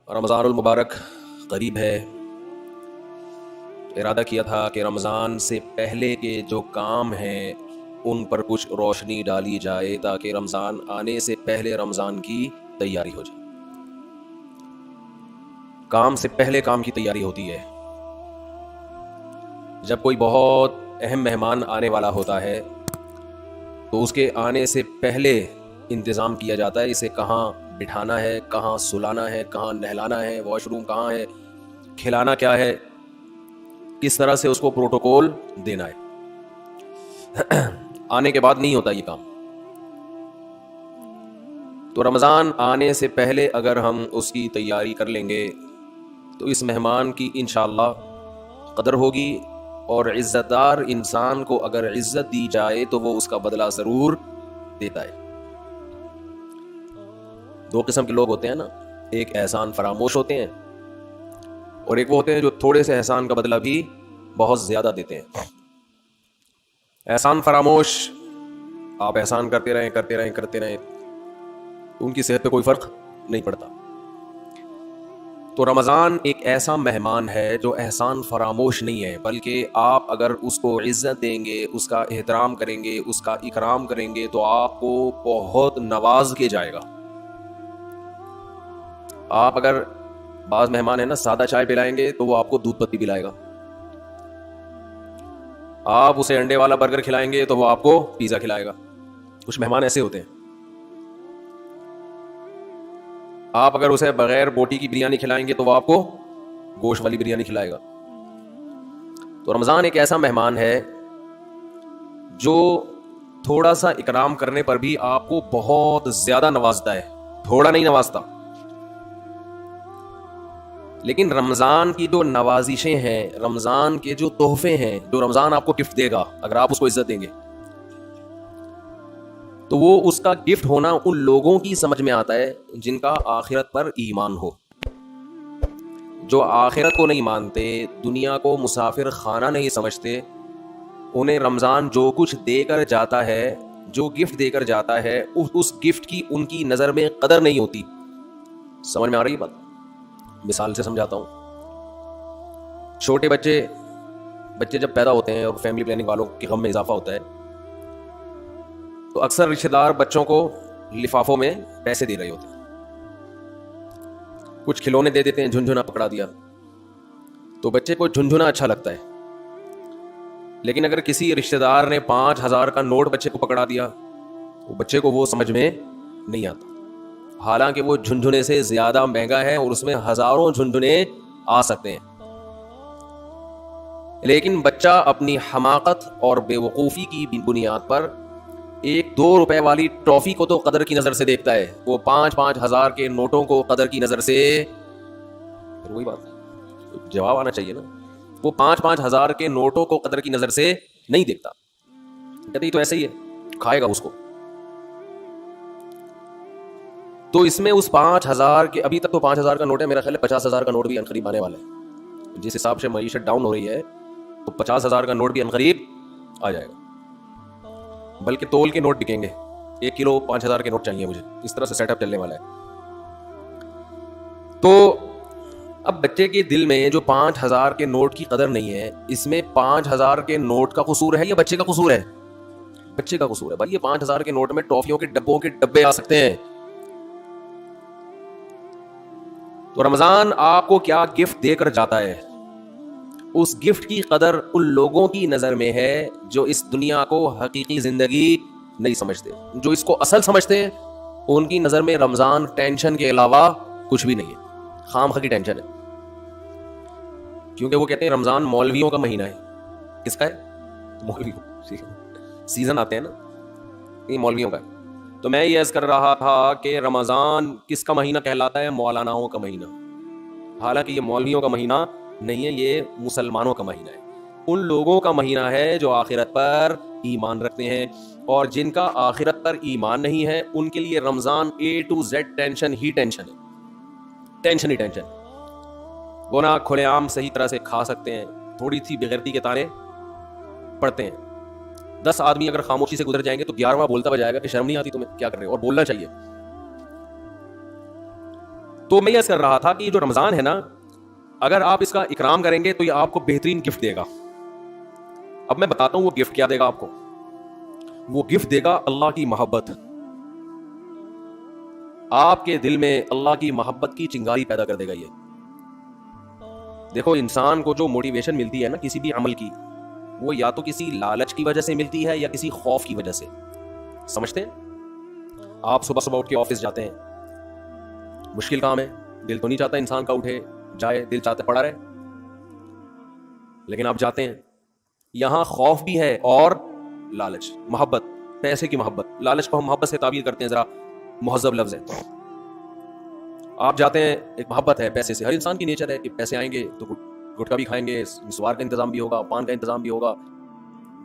رمضان المبارک قریب ہے. ارادہ کیا تھا کہ رمضان سے پہلے کے جو کام ہیں ان پر کچھ روشنی ڈالی جائے تاکہ رمضان آنے سے پہلے رمضان کی تیاری ہو جائے. کام سے پہلے کام کی تیاری ہوتی ہے. جب کوئی بہت اہم مہمان آنے والا ہوتا ہے تو اس کے آنے سے پہلے انتظام کیا جاتا ہے. اسے کہاں بٹھانا ہے, کہاں سلانا ہے, کہاں نہلانا ہے, واش روم کہاں ہے, کھلانا کیا ہے, کس طرح سے اس کو پروٹوکول دینا ہے. آنے کے بعد نہیں ہوتا یہ کام. تو رمضان آنے سے پہلے اگر ہم اس کی تیاری کر لیں گے تو اس مہمان کی انشاءاللہ قدر ہوگی, اور عزت دار انسان کو اگر عزت دی جائے تو وہ اس کا بدلہ ضرور دیتا ہے. دو قسم کے لوگ ہوتے ہیں نا, ایک احسان فراموش ہوتے ہیں اور ایک وہ ہوتے ہیں جو تھوڑے سے احسان کا بدلہ بھی بہت زیادہ دیتے ہیں. احسان فراموش, آپ احسان کرتے رہیں ان کی صحت پہ کوئی فرق نہیں پڑتا. تو رمضان ایک ایسا مہمان ہے جو احسان فراموش نہیں ہے, بلکہ آپ اگر اس کو عزت دیں گے, اس کا احترام کریں گے, اس کا اکرام کریں گے تو آپ کو بہت نواز کے جائے گا. آپ اگر بعض مہمان ہیں نا سادہ چائے پلائیں گے تو وہ آپ کو دودھ پتی پلائے گا. آپ اسے انڈے والا برگر کھلائیں گے تو وہ آپ کو پیزا کھلائے گا. کچھ مہمان ایسے ہوتے ہیں. آپ اگر اسے بغیر بوٹی کی بریانی کھلائیں گے تو وہ آپ کو گوشت والی بریانی کھلائے گا. تو رمضان ایک ایسا مہمان ہے جو تھوڑا سا اکرام کرنے پر بھی آپ کو بہت زیادہ نوازتا ہے, تھوڑا نہیں نوازتا. لیکن رمضان کی جو نوازشیں ہیں, رمضان کے جو تحفے ہیں, جو رمضان آپ کو گفٹ دے گا اگر آپ اس کو عزت دیں گے تو وہ اس کا گفٹ ہونا ان لوگوں کی سمجھ میں آتا ہے جن کا آخرت پر ایمان ہو. جو آخرت کو نہیں مانتے, دنیا کو مسافر خانہ نہیں سمجھتے, انہیں رمضان جو کچھ دے کر جاتا ہے, جو گفٹ دے کر جاتا ہے, اس گفٹ کی ان کی نظر میں قدر نہیں ہوتی. سمجھ میں آ رہی ہے بات؟ مثال سے سمجھاتا ہوں. چھوٹے بچے جب پیدا ہوتے ہیں اور فیملی پلاننگ والوں کے غم میں اضافہ ہوتا ہے تو اکثر رشتہ دار بچوں کو لفافوں میں پیسے دے رہے ہوتے ہیں. کچھ کھلونے دے دیتے ہیں, جھنجھنا پکڑا دیا تو بچے کو جھنجھنا اچھا لگتا ہے. لیکن اگر کسی رشتہ دار نے 5,000 کا نوٹ بچے کو پکڑا دیا تو بچے کو وہ سمجھ میں نہیں آتا, حالانکہ وہ جھنجھنے سے زیادہ مہنگا ہے اور اس میں ہزاروں جھنجھنے آ سکتے ہیں. لیکن بچہ اپنی حماقت اور بے وقوفی کی بنیاد پر 1-2 روپے والی ٹرافی کو تو قدر کی نظر سے دیکھتا ہے, وہ 5,000 کے نوٹوں کو قدر کی نظر سے, وہی بات جواب آنا چاہیے نا, وہ 5,000 کے نوٹوں کو قدر کی نظر سے نہیں دیکھتا. کہتے ہی تو ایسے ہی ہے, کھائے گا اس کو. تو اس میں اس 5,000 کے, ابھی تک تو 5,000 کا نوٹ ہے, میرا خیال ہے 50,000 کا نوٹ بھی عنقریب آنے والا ہے. جس حساب سے معیشت ڈاؤن ہو رہی ہے تو 50,000 کا نوٹ بھی عنقریب آ جائے گا. بلکہ تول کے نوٹ بکیں گے, 1 کلو 5,000 کے نوٹ چاہیے مجھے, اس طرح سے سیٹ اپ چلنے والا ہے. تو اب بچے کے دل میں جو 5,000 کے نوٹ کی قدر نہیں ہے, اس میں 5,000 کے نوٹ کا قصور ہے یا بچے کا قصور ہے؟ بچے کا قصور ہے. بھائی یہ 5,000 کے نوٹ میں ٹافیوں کے ڈبوں کے ڈبے آ سکتے ہیں. تو رمضان آپ کو کیا گفٹ دے کر جاتا ہے, اس گفٹ کی قدر ان لوگوں کی نظر میں ہے جو اس دنیا کو حقیقی زندگی نہیں سمجھتے. جو اس کو اصل سمجھتے ہیں ان کی نظر میں رمضان ٹینشن کے علاوہ کچھ بھی نہیں ہے, خام خواہ کی ٹینشن ہے. کیونکہ وہ کہتے ہیں رمضان مولویوں کا مہینہ ہے. کس کا ہے؟ مولویوں. سیزن آتے ہیں نا, یہ مولویوں کا ہے. تو میں یہ عرض کر رہا تھا کہ رمضان کس کا مہینہ کہلاتا ہے؟ مولاناؤں کا مہینہ. حالانکہ یہ مولویوں کا مہینہ نہیں ہے, یہ مسلمانوں کا مہینہ ہے. ان لوگوں کا مہینہ ہے جو آخرت پر ایمان رکھتے ہیں, اور جن کا آخرت پر ایمان نہیں ہے ان کے لیے رمضان A to Z tension he tension ہے, ٹینشن ہی ٹینشن. وہ نہ کھلے عام صحیح طرح سے کھا سکتے ہیں, تھوڑی سی بغیرتی کے تانے پڑتے ہیں. 10 آدمی اگر خاموشی سے گزر جائیں گے تو 11واں بولتا ہوا جائے گا کہ شرم نہیں آتی تمہیں, کیا کر رہے ہو, اور بولنا چاہیے. تو میں یہ کر رہا تھا کہ جو رمضان ہے نا، اگر آپ اس کا اکرام کریں گے تو یہ آپ کو بہترین گفٹ دے گا. اب میں بتاتا ہوں وہ گفٹ کیا دے گا آپ کو. وہ گفٹ دے گا اللہ کی محبت. آپ کے دل میں اللہ کی محبت کی چنگاری پیدا کر دے گا. یہ دیکھو، انسان کو جو موٹیویشن ملتی ہے نا کسی بھی عمل کی، وہ یا تو کسی لالچ کی وجہ سے ملتی ہے یا کسی خوف کی وجہ سے. سمجھتے ہیں؟ آپ صبح صبح اٹھ کے آفس جاتے ہیں، مشکل کام ہے، دل تو نہیں چاہتا انسان کا اٹھے جائے، دل چاہتا پڑا رہے، لیکن آپ جاتے ہیں. یہاں خوف بھی ہے اور لالچ، محبت، پیسے کی محبت. لالچ کو ہم محبت سے تعبیر کرتے ہیں، ذرا مہذب لفظ ہے. آپ جاتے ہیں، ایک محبت ہے پیسے سے. ہر انسان کی نیچر ہے کہ پیسے آئیں گے تو گٹکا بھی کھائیں گے، مسوار کا انتظام بھی ہوگا، پان کا انتظام بھی ہوگا،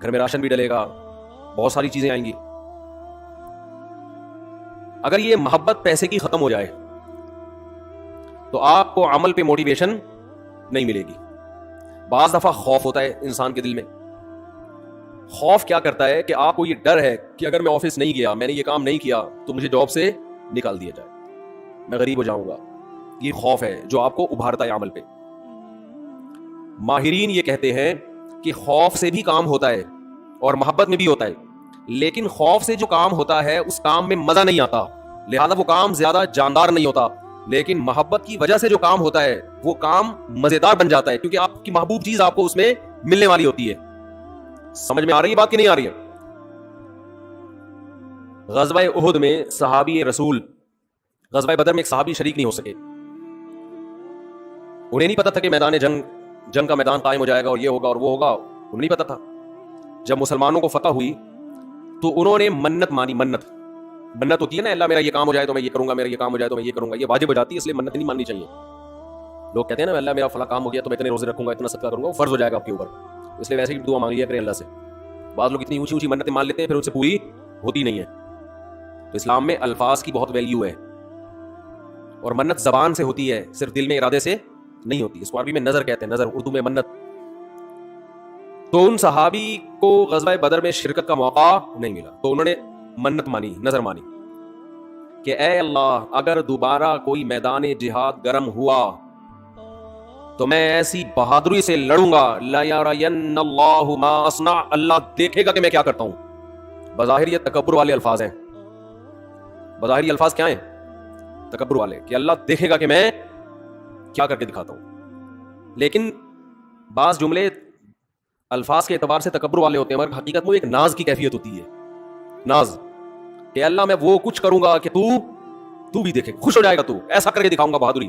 گھر میں راشن بھی ڈلے گا، بہت ساری چیزیں آئیں گی. اگر یہ محبت پیسے کی ختم ہو جائے تو آپ کو عمل پہ موٹیویشن نہیں ملے گی. بعض دفعہ خوف ہوتا ہے انسان کے دل میں. خوف کیا کرتا ہے کہ آپ کو یہ ڈر ہے کہ اگر میں آفس نہیں گیا، میں نے یہ کام نہیں کیا تو مجھے جاب سے نکال دیا جائے، میں غریب ہو جاؤں گا. یہ خوف ہے جو آپ کو ابھارتا ہے عمل پہ. ماہرین یہ کہتے ہیں کہ خوف سے بھی کام ہوتا ہے اور محبت میں بھی ہوتا ہے، لیکن خوف سے جو کام ہوتا ہے اس کام میں مزہ نہیں آتا، لہذا وہ کام زیادہ جاندار نہیں ہوتا. لیکن محبت کی وجہ سے جو کام ہوتا ہے وہ کام مزیدار بن جاتا ہے، کیونکہ آپ کی محبوب چیز آپ کو اس میں ملنے والی ہوتی ہے. سمجھ میں آ رہی ہے بات کہ نہیں آ رہی ہے؟ غزوہ احد میں صحابی رسول، غزوہ بدر میں ایک صحابی شریک نہیں ہو سکے. انہیں نہیں پتا تھا کہ میدان جنگ کا میدان قائم ہو جائے گا اور یہ ہوگا اور وہ ہوگا، انہیں نہیں پتا تھا. جب مسلمانوں کو فتح ہوئی تو انہوں نے منت مانی. منت ہوتی ہے نا، اللہ میرا یہ کام ہو جائے تو میں یہ کروں گا، میرا یہ کام ہو جائے تو میں یہ کروں گا. یہ واجب ہو جاتی ہے، اس لیے منت نہیں ماننی چاہیے. لوگ کہتے ہیں نا اللہ میرا فلاں کام ہو گیا تو میں اتنے روزے رکھوں گا، اتنا صدقہ کروں گا، وہ فرض ہو جائے گا آپ کے اوپر، اس لیے ویسے ہی دعا مانگ لیا کریں اللہ سے. بعض لوگ اتنی اونچی اونچی منتیں مان لیتے ہیں پھر ان سے پوری ہوتی نہیں ہے. تو اسلام میں الفاظ کی بہت ویلیو ہے، اور منت زبان سے ہوتی ہے، صرف دل میں ارادے سے نہیں ہوتی. اس کو عربی میں نظر کہتے ہیں، نظر، اردو میں منت. تو ان صحابی کو غزوہ بدر میں شرکت کا موقع نہیں ملا تو انہوں نے منت مانی، نظر مانی کہ اے اللہ اگر دوبارہ کوئی میدان جہاد گرم ہوا تو میں ایسی بہادری سے لڑوں گا، لا یرین اللہ ما اصنع، اللہ دیکھے گا کہ میں کیا کرتا ہوں. بظاہر یہ تکبر والے الفاظ ہیں. بظاہر یہ الفاظ کیا ہیں؟ تکبر والے، کہ اللہ دیکھے گا کہ میں کیا کر کے دکھاتا ہوں. لیکن بعض جملے الفاظ کے اعتبار سے تکبر والے ہوتے ہیں، مگر حقیقت میں ایک ناز کی کیفیت ہوتی ہے. ناز، کہ اللہ میں وہ کچھ کروں گا کہ تو بھی دیکھے، خوش ہو جائے گا، تو ایسا کر کے دکھاؤں گا بہادری.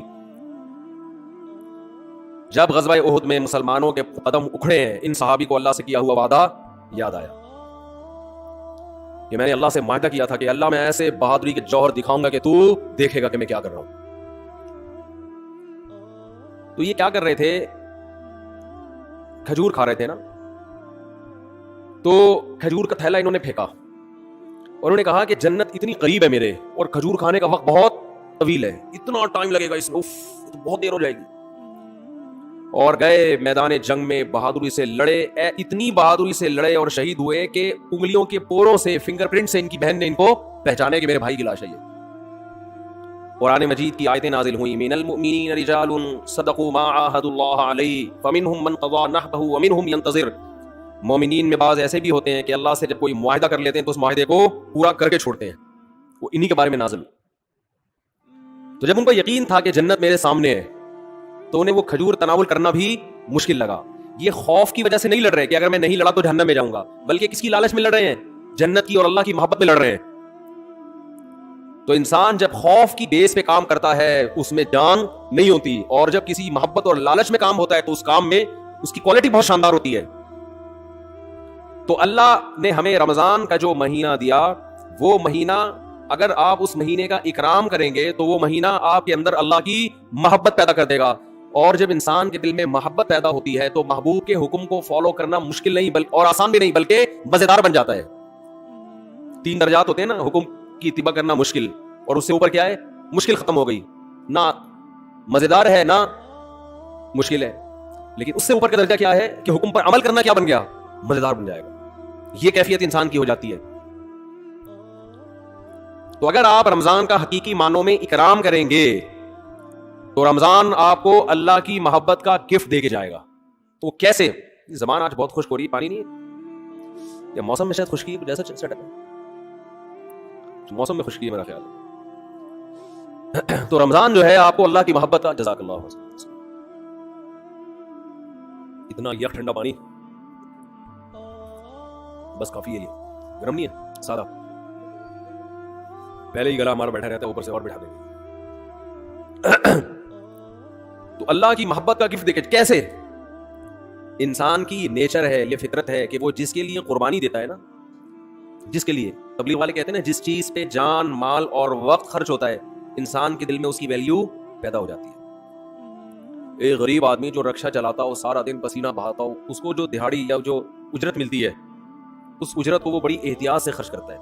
جب غزوہ احد میں مسلمانوں کے قدم اکھڑے ہیں، ان صحابی کو اللہ سے کیا ہوا وعدہ یاد آیا کہ میں نے اللہ سے معاہدہ کیا تھا کہ اللہ میں ایسے بہادری کے جوہر دکھاؤں گا کہ تو دیکھے گا کہ میں کیا کر رہا ہوں. تو یہ کیا کر رہے تھے؟ کھجور کھا رہے تھے نا، تو کھجور کا تھیلا انہوں نے پھینکا اور انہوں نے کہا کہ جنت اتنی قریب ہے میرے اور کھجور کھانے کا وقت بہت طویل ہے، اتنا ٹائم لگے گا اس میں، تو بہت دیر ہو جائے گی. اور گئے میدان جنگ میں، بہادری سے لڑے، اتنی بہادری سے لڑے اور شہید ہوئے کہ انگلیوں کے پوروں سے، فنگر پرنٹ سے ان کی بہن نے ان کو پہچانے کہ میرے بھائی کی لاش ہے یہ. قرآن مجید کی آیتیں نازل ہوئیں، من المؤمنین رجال صدقوا ما عاہدوا اللہ علیہ فمنہم من قضى نحبہ ومنہم ینتظر. مومنین میں بعض ایسے بھی ہوتے ہیں کہ اللہ سے جب کوئی معاہدہ کر لیتے ہیں تو اس معاہدے کو پورا کر کے چھوڑتے ہیں. وہ انہی کے بارے میں نازل. تو جب ان کو یقین تھا کہ جنت میرے سامنے ہے تو انہیں وہ کھجور تناول کرنا بھی مشکل لگا. یہ خوف کی وجہ سے نہیں لڑ رہے کہ اگر میں نہیں لڑا تو جہنم میں جاؤں گا، بلکہ کس کی لالچ میں لڑ رہے ہیں؟ جنت کی اور اللہ کی محبت میں لڑ رہے ہیں. تو انسان جب خوف کی بیس پہ کام کرتا ہے اس میں جان نہیں ہوتی، اور جب کسی محبت اور لالچ میں کام ہوتا ہے تو اس کام میں اس کی کوالٹی بہت شاندار ہوتی ہے. تو اللہ نے ہمیں رمضان کا جو مہینہ دیا، وہ مہینہ اگر آپ اس مہینے کا اکرام کریں گے تو وہ مہینہ آپ کے اندر اللہ کی محبت پیدا کر دے گا. اور جب انسان کے دل میں محبت پیدا ہوتی ہے تو محبوب کے حکم کو فالو کرنا مشکل نہیں اور آسان بھی نہیں، بلکہ مزیدار بن جاتا ہے. 3 درجات ہوتے ہیں نا، حکم کی اتباع کرنا مشکل، اور اس سے اوپر کیا ہے؟ مشکل ختم ہو گئی، نہ مزیدار ہے نہ مشکل ہے. لیکن اس سے اوپر کا درجہ کیا ہے کہ حکم پر عمل کرنا کیا بن گیا؟ مزیدار بن جائے گا. یہ کیفیت انسان کی ہو جاتی ہے. تو اگر آپ رمضان کا حقیقی معنوں میں اکرام کریں گے تو رمضان آپ کو اللہ کی محبت کا گفٹ دے کے جائے گا. تو کیسے؟ زبان آج بہت خشک ہو رہی ہے, پانی نہیں ہے یا موسم میں شاید خشکی جیسا سیٹ ہے, موسم میں خشکی ہے میرا خیال ہے. تو رمضان جو ہے آپ کو اللہ کی محبت کا, جزاک اللہ, اتنا یک ٹھنڈا پانی بس کافی ہے, یہ گرم نہیں ہے, سادہ, پہلے ہی گلا ہمارا بیٹھا رہتا ہے, اوپر سے اور بٹھا دیں گے. تو اللہ کی محبت کا گفٹ دیکھے کیسے؟ انسان کی نیچر ہے, یہ فطرت ہے کہ وہ جس کے لیے قربانی دیتا ہے نا, جس کے لیے تبلیغ والے کہتے ہیں نا, جس چیز پہ جان مال اور وقت خرچ ہوتا ہے انسان کے دل میں اس کی ویلیو پیدا ہو جاتی ہے. ایک غریب آدمی جو رکشہ چلاتا ہو, سارا دن پسینہ بہاتا ہو, اس کو جو دہاڑی یا جو اجرت ملتی ہے اس اجرت کو وہ بڑی احتیاط سے خرچ کرتا ہے.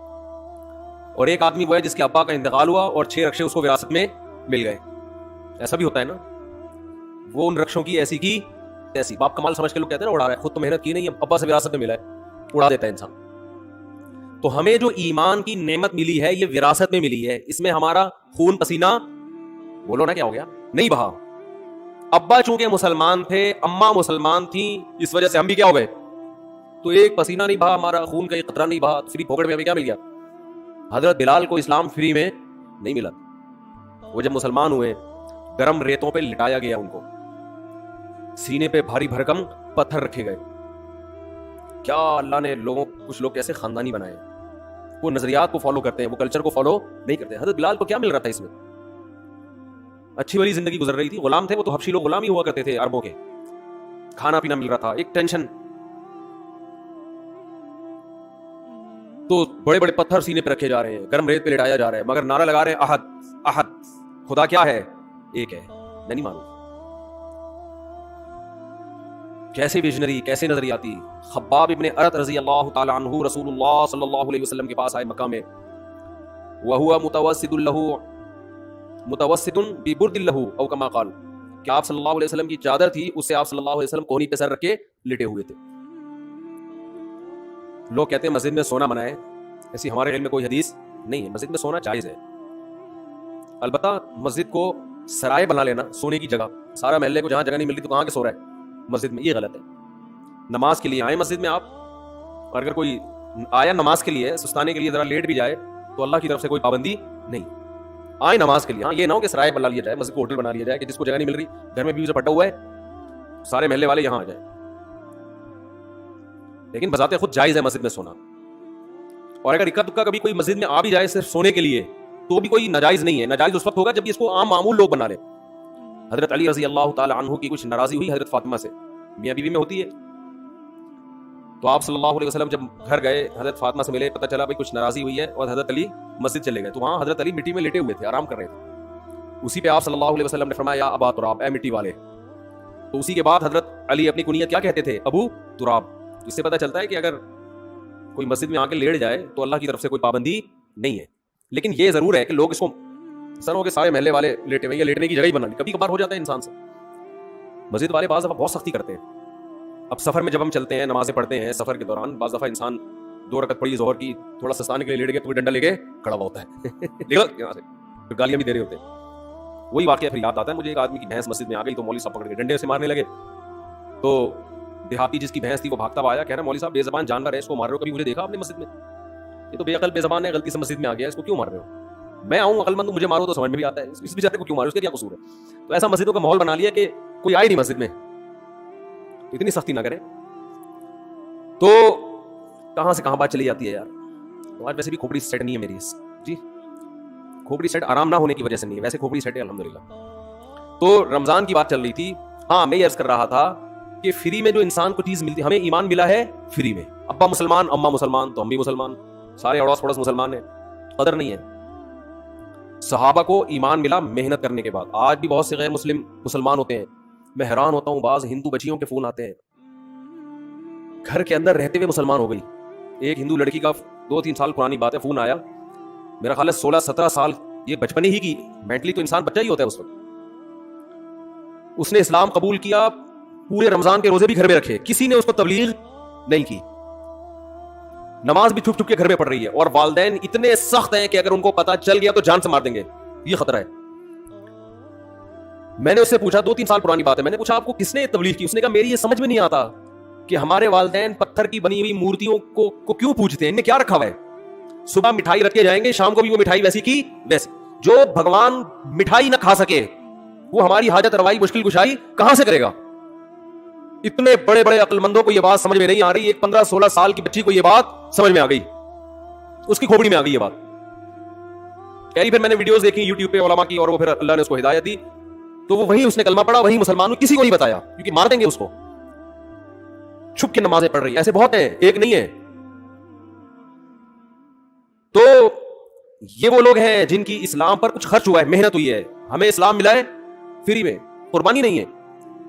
اور ایک آدمی وہ ہے جس کے ابا کا انتقال ہوا اور 6 رکشے اس کو وراثت میں مل گئے. ایسا بھی ہوتا ہے نا, وہ ان رکشوں کی ایسی کی ایسی, باپ کمال سمجھ کے لوگ کہتے ہیں نا اڑا رہا ہے, خود تو محنت کی نہیں, ابا سے وراثت میں ملا ہے, اڑا دیتا ہے انسان. تو ہمیں جو ایمان کی نعمت ملی ہے یہ وراثت میں ملی ہے, اس میں ہمارا خون پسینہ, بولو نا کیا ہو گیا, نہیں بہا. ابا چونکہ مسلمان تھے, اماں مسلمان تھیں, اس وجہ سے ہم بھی کیا ہو گئے, تو ایک پسینہ نہیں بہا, ہمارا خون کا ایک قطرہ نہیں بہا, فری پھوکٹ میں ہمیں کیا مل گیا. حضرت بلال کو اسلام فری میں نہیں ملا. وہ جب مسلمان ہوئے گرم ریتوں پہ لٹایا گیا, ان کو سینے پہ بھاری بھرکم پتھر رکھے گئے. کیا اللہ نے لوگوں, کچھ لوگ کیسے خاندانی بنائے, وہ نظریات کو فالو کرتے ہیں, وہ کلچر کو فالو نہیں کرتے. حضرت بلال کو کیا مل رہا تھا اس میں, اچھی والی زندگی گزر رہی تھی, غلام تھے وہ, تو حبشی لوگ غلام ہی ہوا کرتے تھے عربوں کے, کھانا پینا مل رہا تھا, ایک ٹینشن. تو بڑے بڑے پتھر سینے پہ رکھے جا رہے ہیں, گرم ریت پہ لٹایا جا رہا ہے, مگر نعرہ لگا رہے ہیں احد احد, خدا کیا ہے, ایک ہے, میں نہیں مانوں. کیسے ویژنری, کیسے نظریاتی. خباب ابن ارت رضی اللہ تعالی عنہ رسول اللہ صلی اللہ علیہ وسلم کے پاس آئے مکہ میں, وہو متوسط ببرد لہ او کما قال, کہ آپ صلی اللہ علیہ وسلم کی چادر تھی, اس سے آپ صلی اللہ علیہ وسلم کونی پہ سر رکھ کے لٹے ہوئے تھے. لوگ کہتے ہیں مسجد میں سونا منع ہے, ایسی ہمارے علم میں کوئی حدیث نہیں ہے. مسجد میں سونا جائز ہے, البتہ مسجد کو سرائے بنا لینا, سونے کی جگہ, سارا محلے کو جہاں جگہ نہیں ملتی تو کہاں کے سو رہا ہے مسجد میں, یہ غلط ہے. نماز کے لیے آئے مسجد میں آپ, اور اگر کوئی آیا نماز کے لیے سستانے کے لیے ذرا لیٹ بھی جائے تو اللہ کی طرف سے کوئی پابندی نہیں, آئے نماز کے لیے. ہاں یہ نہ ہو کہ سرائے بنا لیا جائے, مسجد کو ہوٹل بنا لیا جائے کہ جس کو جگہ نہیں مل رہی, گھر میں بیوی سے پٹا ہوا ہے, سارے محلے والے یہاں آ جائیں. لیکن بذات خود جائز ہے مسجد میں سونا. اور اگر اکا دکا کبھی کوئی مسجد میں آ بھی جائے صرف سونے کے لیے تو بھی کوئی ناجائز نہیں ہے. ناجائز اس وقت ہوگا جب اس کو عام معمول لوگ بنا لے. حضرت علی رضی اللہ تعالی عنہ کی کچھ ناراضی ہوئی حضرت فاطمہ سے, میاں بیوی میں ہوتی ہے, تو آپ صلی اللہ علیہ وسلم جب گھر گئے, حضرت فاطمہ سے ملے, پتہ چلا بھائی کچھ ناراضی ہوئی ہے, اور حضرت علی مسجد چلے گئے. تو وہاں حضرت علی مٹی میں لیٹے ہوئے تھے, آرام کر رہے تھے. اسی پہ آپ صلی اللہ علیہ وسلم نے فرمایا یا ابا تراب, اے مٹی والے. تو اسی کے بعد حضرت علی اپنی کنیت کیا کہتے تھے, ابو تراب. اس سے پتہ چلتا ہے کہ اگر کوئی مسجد میں آ کے لیٹ جائے تو اللہ کی طرف سے کوئی پابندی نہیں ہے. لیکن یہ ضرور ہے کہ لوگ اس کو سنوں کے سارے محلے والے لیٹے ہوئے, یا لیٹنے کی جگہ ہی بنا لی, کبھی کبھار ہو جاتا ہے انسان سے. مسجد والے بعض دفعہ بہت سختی کرتے ہیں. اب سفر میں جب ہم چلتے ہیں, نمازیں پڑھتے ہیں سفر کے دوران, بعض دفعہ انسان 2 رکعت پڑھی ظہر کی, تھوڑا سستانے کے لیے لیٹ گیا تو ڈنڈا لے کے کھڑا ہوا ہوتا ہے, یہاں سے گالیاں بھی دے رہے ہوتے ہیں. وہی واقعہ پھر یاد آتا ہے مجھے, ایک آدمی کی بھینس مسجد میں آ گئی تو مولوی صاحب پکڑ کے ڈنڈے سے مارنے لگے. تو دیہاتی جس کی بھینس تھی وہ بھاگتا ہوا آیا, کہہ رہا مولوی صاحب بے زبان جانور ہے, اس کو مار رہے ہو, کبھی مجھے دیکھا آپ نے مسجد میں, یہ تو بے عقل بے زبان ہے, غلطی سے مسجد میں آ گیا, اس کو کیوں مار رہے ہو. میں آؤں عقل مند, مجھے مارو تو سمجھ میں بھی آتا ہے, اس بیچارے کو کیوں مارو, اس کا کیا قصور ہے. تو ایسا مسجدوں کا ماحول بنا لیا کہ کوئی آئے نہیں مسجد میں, تو اتنی سختی نہ کرے. تو کہاں سے کہاں بات چلی جاتی ہے یار. آج ویسے بھی کھوپڑی سیٹ نہیں ہے میری جی, کھوپڑی سیٹ آرام نہ ہونے کی وجہ سے نہیں ہے, ویسے کھوپڑی سیٹ ہے الحمدللہ. تو رمضان کی بات چل رہی تھی. ہاں میں یہ عرض کر رہا تھا کہ فری میں جو انسان کو چیز ملتی, ہمیں ایمان ملا ہے فری میں. ابا مسلمان اماں مسلمان تو ہم بھی مسلمان, سارے اڑوس پڑوس مسلمان ہیں, قدر نہیں ہے. صحابہ کو ایمان ملا محنت کرنے کے بعد. آج بھی بہت سے غیر مسلم مسلمان ہوتے ہیں, میں حیران ہوتا ہوں, بعض ہندو بچیوں کے فون آتے ہیں, گھر کے اندر رہتے ہوئے مسلمان ہو گئی. ایک ہندو لڑکی کا 2-3 سال پرانی بات ہے, فون آیا, میرا خیال ہے 16-17 سال, یہ بچپن ہی کی, مینٹلی تو انسان بچہ ہی ہوتا ہے اس وقت. اس نے اسلام قبول کیا, پورے رمضان کے روزے بھی گھر میں رکھے, کسی نے اس کو تبلیغ نہیں کی, نماز بھی چھپ چھپ کے گھر میں پڑھ رہی ہے. اور والدین اتنے سخت ہیں کہ اگر ان کو پتا چل گیا تو جان سے مار دیں گے, یہ خطرہ ہے. میں نے اس سے پوچھا 2-3 سال پرانی بات ہے, میں نے پوچھا آپ کو کس نے تبلیغ کی؟ اس نے کہا میری یہ سمجھ میں نہیں آتا کہ ہمارے والدین پتھر کی بنی ہوئی مورتیوں کو کیوں پوجتے ہیں, ان نے کیا رکھا ہوا ہے؟ صبح مٹھائی رکھ کے جائیں گے, شام کو بھی وہ مٹھائی ویسی کی ویسی. جو بھگوان مٹھائی نہ کھا سکے وہ ہماری حاجت روائی مشکل کشائی کہاں سے کرے گا؟ اتنے بڑے بڑے عقل مندوں کو یہ بات سمجھ میں نہیں آ رہی, ایک 15-16 سال کی بچی کو یہ بات سمجھ میں آ گئی, اس کی کھوپڑی میں آ گئی یہ بات. پھر میں نے ویڈیوز دیکھی یوٹیوب پہ علماء کی, اور وہ پھر اللہ نے اس کو ہدایت دی, تو وہ وہیں اس نے کلمہ پڑھا, وہیں مسلمان, کسی کو نہیں بتایا کیونکہ مار دیں گے اس کو. چھپ کے نمازیں پڑھ رہی ہیں, ایسے بہت ہیں, ایک نہیں ہے. تو یہ وہ لوگ ہیں جن کی اسلام پر کچھ خرچ ہوا ہے, محنت ہوئی ہے. ہمیں اسلام ملا ہے فری میں, قربانی نہیں ہے.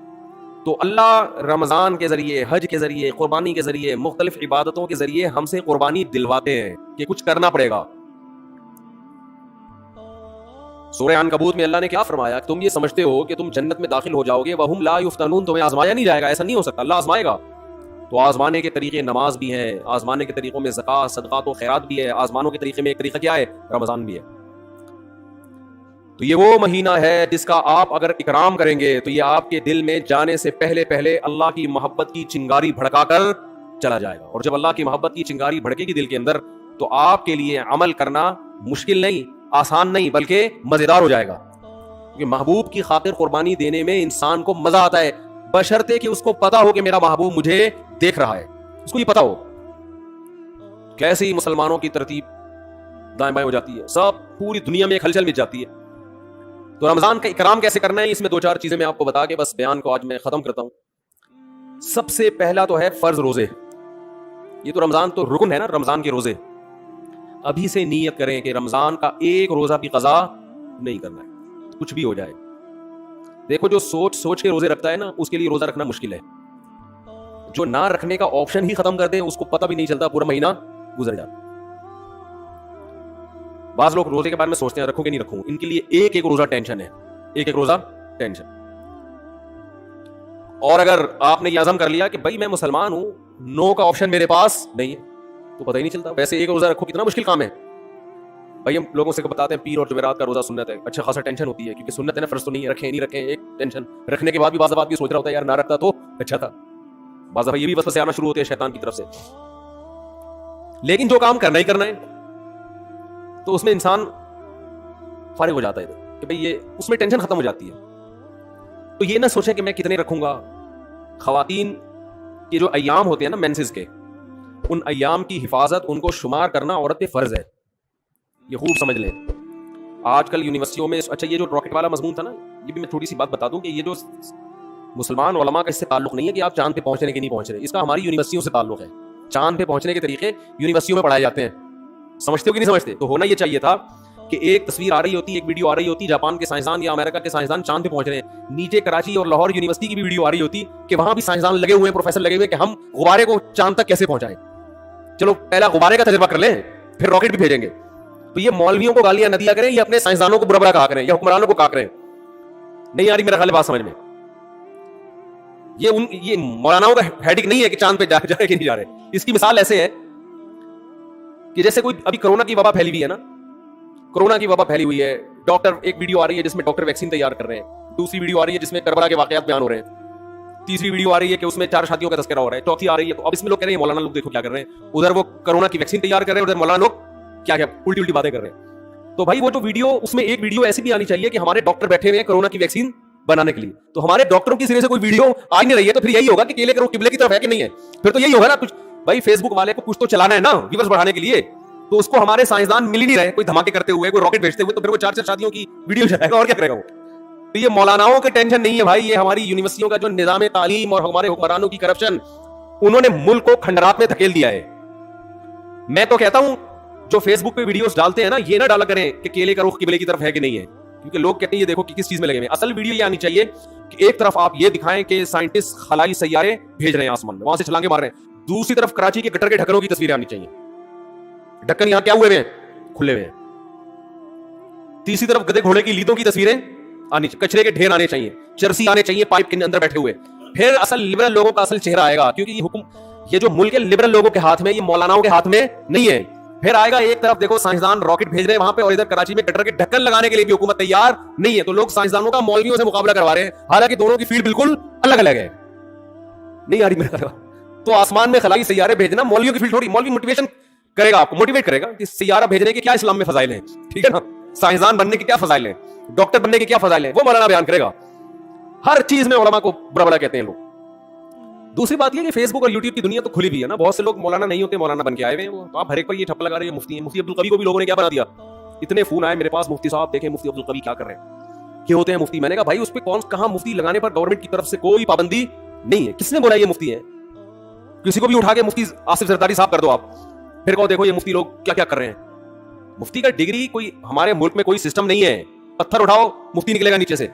تو اللہ رمضان کے ذریعے, حج کے ذریعے, قربانی کے ذریعے, مختلف عبادتوں کے ذریعے ہم سے قربانی دلواتے ہیں کہ کچھ کرنا پڑے گا. سورہ عنکبوت میں اللہ نے کیا فرمایا؟ تم یہ سمجھتے ہو کہ تم جنت میں داخل ہو جاؤ گے, وَهُمْ لَا يُفْتَنُونَ, تمہیں آزمایا نہیں جائے گا. ایسا نہیں ہو سکتا, اللہ آزمائے گا. تو آزمانے کے طریقے نماز بھی ہیں, آزمانے کے طریقوں میں زکوٰۃ, صدقات و خیرات بھی ہے. آزمانوں کے طریقے میں ایک طریقہ کیا ہے؟ رمضان بھی ہے. تو یہ وہ مہینہ ہے جس کا آپ اگر اکرام کریں گے تو یہ آپ کے دل میں جانے سے پہلے اللہ کی محبت کی چنگاری بھڑکا کر چلا جائے گا. اور جب اللہ کی محبت کی چنگاری بھڑکے گی دل کے اندر, تو آپ کے لیے عمل کرنا مشکل نہیں, آسان نہیں, بلکہ مزیدار ہو جائے گا. کیونکہ محبوب کی خاطر قربانی دینے میں انسان کو مزہ آتا ہے, بشرطے کہ اس کو پتا ہو کہ میرا محبوب مجھے دیکھ رہا ہے, اس کو یہ پتا ہو. کیسے ہی مسلمانوں کی ترتیب دائیں بائیں ہو جاتی ہے, سب پوری دنیا میں ایک ہلچل مچ جاتی ہے. تو رمضان کا اکرام کیسے کرنا ہے, اس میں 2-4 چیزیں میں آپ کو بتا کے بس بیان کو آج میں ختم کرتا ہوں. سب سے پہلا تو ہے فرض روزے. یہ تو رمضان تو رکن ہے نا, رمضان کے روزے. ابھی سے نیت کریں کہ رمضان کا ایک روزہ بھی قضا نہیں کرنا ہے, کچھ بھی ہو جائے. دیکھو جو سوچ کے روزے رکھتا ہے نا, اس کے لیے روزہ رکھنا مشکل ہے. جو نہ رکھنے کا آپشن ہی ختم کر دے, اس کو پتہ بھی نہیں چلتا, پورا مہینہ گزر جاتا. بعض لوگ روزے کے بارے میں سوچتے ہیں رکھوں کہ نہیں رکھوں, ان کے لیے ایک روزہ ٹینشن ہے, ایک روزہ ٹینشن. اور اگر آپ نے یہ عزم کر لیا کہ بھائی میں مسلمان ہوں, نو کا آپشن میرے پاس نہیں ہے, تو پتہ ہی نہیں چلتا. ویسے ایک روزہ رکھو کتنا مشکل کام ہے بھائی. ہم لوگوں سے بتاتے ہیں پیر اور جمعرات کا روزہ سنت ہے, اچھا خاصا ٹینشن ہوتی ہے کیونکہ سنت ہے نا, فرض تو نہیں ہے, رکھیں نہیں رکھیں ایک ٹینشن. رکھنے کے بعد بھی بعض بات بھی سوچ رہا ہوتا ہے یار نہ رکھتا تو اچھا تھا. بعض دفعہ یہ بھی وسوسے آنا شروع ہوتے ہیں شیطان کی طرف سے. لیکن جو کام کرنا ہی کرنا ہے تو اس میں انسان فارغ ہو جاتا ہے کہ بھئی یہ اس میں ٹینشن ختم ہو جاتی ہے. تو یہ نہ سوچیں کہ میں کتنے رکھوں گا. خواتین کے جو ایام ہوتے ہیں نا مینسز کے, ان ایام کی حفاظت, ان کو شمار کرنا عورت پہ فرض ہے. یہ خوب سمجھ لیں. آج کل یونیورسٹیوں میں, اچھا یہ جو راکٹ والا مضمون تھا نا, یہ بھی میں تھوڑی سی بات بتا دوں کہ یہ جو مسلمان علماء کا اس سے تعلق نہیں ہے کہ آپ چاند پہ پہنچنے کے نہیں پہنچ رہے, اس کا ہماری یونیورسٹیوں سے تعلق ہے. چاند پہ پہنچنے کے طریقے یونیورسٹیوں میں پڑھائے جاتے ہیں. سمجھتے ہو کہ نہیں سمجھتے؟ تو ہونا یہ چاہیے تھا کہ ایک تصویر آ رہی ہوتی, ایک ویڈیو آ رہی ہوتی, جاپان کے سائنسدان یا امریکہ کے سائنسدان چاند پہ پہنچ رہے ہیں, نیچے کراچی اور لاہور یونیورسٹی کی بھی ویڈیو آ رہی ہوتی کہ وہاں بھی سائنسدان لگے ہوئے ہیں, پروفیسر لگے ہوئے کہ ہم غبارے کو چاند تک کیسے پہنچائیں. چلو پہلا غبارے کا تجربہ کر لیں, پھر راکٹ بھی بھیجیں گے. تو یہ مولویوں کو گالیاں نہ دیا کریں, یہ اپنے سائنسدانوں کو برا برا کہا کریں, یا حکمرانوں کو کہا کریں. نہیں آ رہی میرا خیال بات سمجھ میں؟ یہ مولاناؤں کا ہیڈک نہیں ہے کہ چاند پہ جا رہے کہ نہیں جا رہے. اس کی مثال ایسے ہے کہ جیسے کوئی ابھی کرونا کی وبا پھیلی ہوئی ہے نا, کرونا کی وبا پھیلی ہوئی ہے, ڈاکٹر ایک ویڈیو آ رہی ہے جس میں ڈاکٹر ویکسین تیار کر رہے ہیں, دوسری ویڈیو آ رہی ہے جس میں کربلا کے واقعات بیان ہو رہے ہیں, تیسری ویڈیو آ رہی ہے کہ اس میں 4 شادیوں کا تذکرہ ہو رہا ہے, چوتھی آ رہی ہے. تو اب اس میں لوگ کہہ رہے ہیں مولانا لوگ دیکھو کیا کر رہے ہیں, ادھر وہ کرونا کی ویکسین تیار کر رہے ہیں, ادھر مولانا لوگ کیا کیا الٹی الٹی باتیں کر رہے ہیں. تو بھائی وہ جو ویڈیو, اس میں ایک ویڈیو ایسی بھی آنی چاہیے کہ ہمارے ڈاکٹر بیٹھے ہوئے ہیں کرونا کی ویکسین بنانے کے لیے. تو ہمارے ڈاکٹروں کی سرے سے کوئی ویڈیو آ نہیں رہی ہے, تو پھر یہی ہوگا کہ کیلے کرو قبلے کی طرف ہے کہ نہیں ہے. پھر تو یہی ہوگا نا کچھ. بھائی فیس بک والے کو کچھ تو چلانا ہے نا ویورز بڑھانے کے لیے, تو اس کو ہمارے سائنسدان مل ہی نہیں رہے, کوئی دھماکے کرتے ہوئے, کوئی راکٹ بھیجتے ہوئے, تو پھر وہ 4 شادیوں کی ویڈیو چلائے گا اور کیا کرے گا وہ. تو یہ مولاناؤں کے ٹینشن نہیں ہے بھائی, یہ ہماری یونیورسٹیوں کا جو نظام تعلیم اور ہمارے حکمرانوں کی کرپشن, انہوں نے ملک کو کھنڈرات میں دھکیل دیا ہے. میں تو کہتا ہوں جو فیس بک پہ ویڈیوز ڈالتے ہیں نا, یہ نہ ڈالا کریں کہ کیلے کا رخ قبلے کی طرف ہے کہ نہیں ہے, کیونکہ لوگ کہتے ہیں یہ دیکھو کہ کس چیز میں لگے ہوئے. اصل ویڈیو یہ آنی چاہیے کہ ایک طرف آپ یہ دکھائیں کہ سائنٹسٹ خلائی سیارے بھیج رہے ہیں آسمان میں, وہاں سے چھلانگے مار رہے ہیں, دوسری طرف کراچی کے گٹر کے ڈھکنوں کی تصویریں آنی چاہیے, ڈھکن یہاں کیا ہوئے ہیں, کھلے ہوئے ہیں. تیسری طرف گدے گھوڑے کی لیدوں کی تصویریں آنی چاہیے, کچرے کے ڈھیر آنے چاہیے, چرسی آنے چاہیے پائپ کے اندر بیٹھے ہوئے. پھر اصل لبرل لوگوں کا اصل چہرہ آئے گا, کیونکہ یہ حکم, یہ جو ملک ہے لبرل لوگوں کے ہاتھ میں, یہ مولاناؤں کے ہاتھ میں نہیں ہے. پھر آئے گا ایک طرف دیکھو سائنسدان راکٹ بھیج رہے ہیں وہاں پہ, اور ادھر کراچی میں کٹر کے ڈھکن لگانے کے لیے بھی حکومت تیار نہیں ہے. تو لوگ سائنسدانوں کا مولویوں سے مقابلہ کروا رہے ہیں, حالانکہ دونوں کی فیلڈ بالکل الگ الگ ہے. نہیں آ رہی میرا. تو آسمان میں خلائی سیارے بھیجنا مولویوں کی فیلڈ تھوڑی. مولوی موٹیویشن کرے گا, آپ کو موٹیویٹ کرے گا کہ سیارہ بھیجنے کے کیا اسلام میں فضائل ہیں, ٹھیک ہے نا, سائنسدان بننے کے کیا فضائل ہیں, ڈاکٹر بننے کے کیا فضائل ہیں, وہ مولانا بیان کرے گا. ہر چیز میں علماء کو برا بڑا کہتے ہیں لوگ. دوسری بات یہ کہ فیس بک اور یوٹیوب کی دنیا تو کھلی بھی ہے نا, بہت سے لوگ مولانا نہیں ہوتے, مولانا بن کے آئے ہوئے ہیں. تو آپ ہر ایک پر یہ ٹھپ لگا رہے ہیں مفتی ہیں, مفتی عبدالقوی کو بھی لوگوں نے کیا بنا دیا. اتنے فون آئے میرے پاس, مفتی صاحب دیکھیں مفتی عبدالقوی کیا کر رہے ہیں, یہ ہوتے ہیں مفتی. میں نے کہا بھائی اس پہ کون کہاں مفتی لگانے پر گورنمنٹ کی طرف سے کوئی پابندی نہیں ہے. کس نے بولا یہ مفتی ہے؟ کسی کو بھی اٹھا کے مفتی آصف زرداری صاحب کر دو آپ, پھر کہو دیکھو یہ مفتی لوگ کیا کیا کر رہے ہیں. مفتی کا ڈگری کوئی ہمارے ملک میں کوئی سسٹم نہیں ہے, پتھر اٹھاؤ مفتی نکلے گا نیچے سے.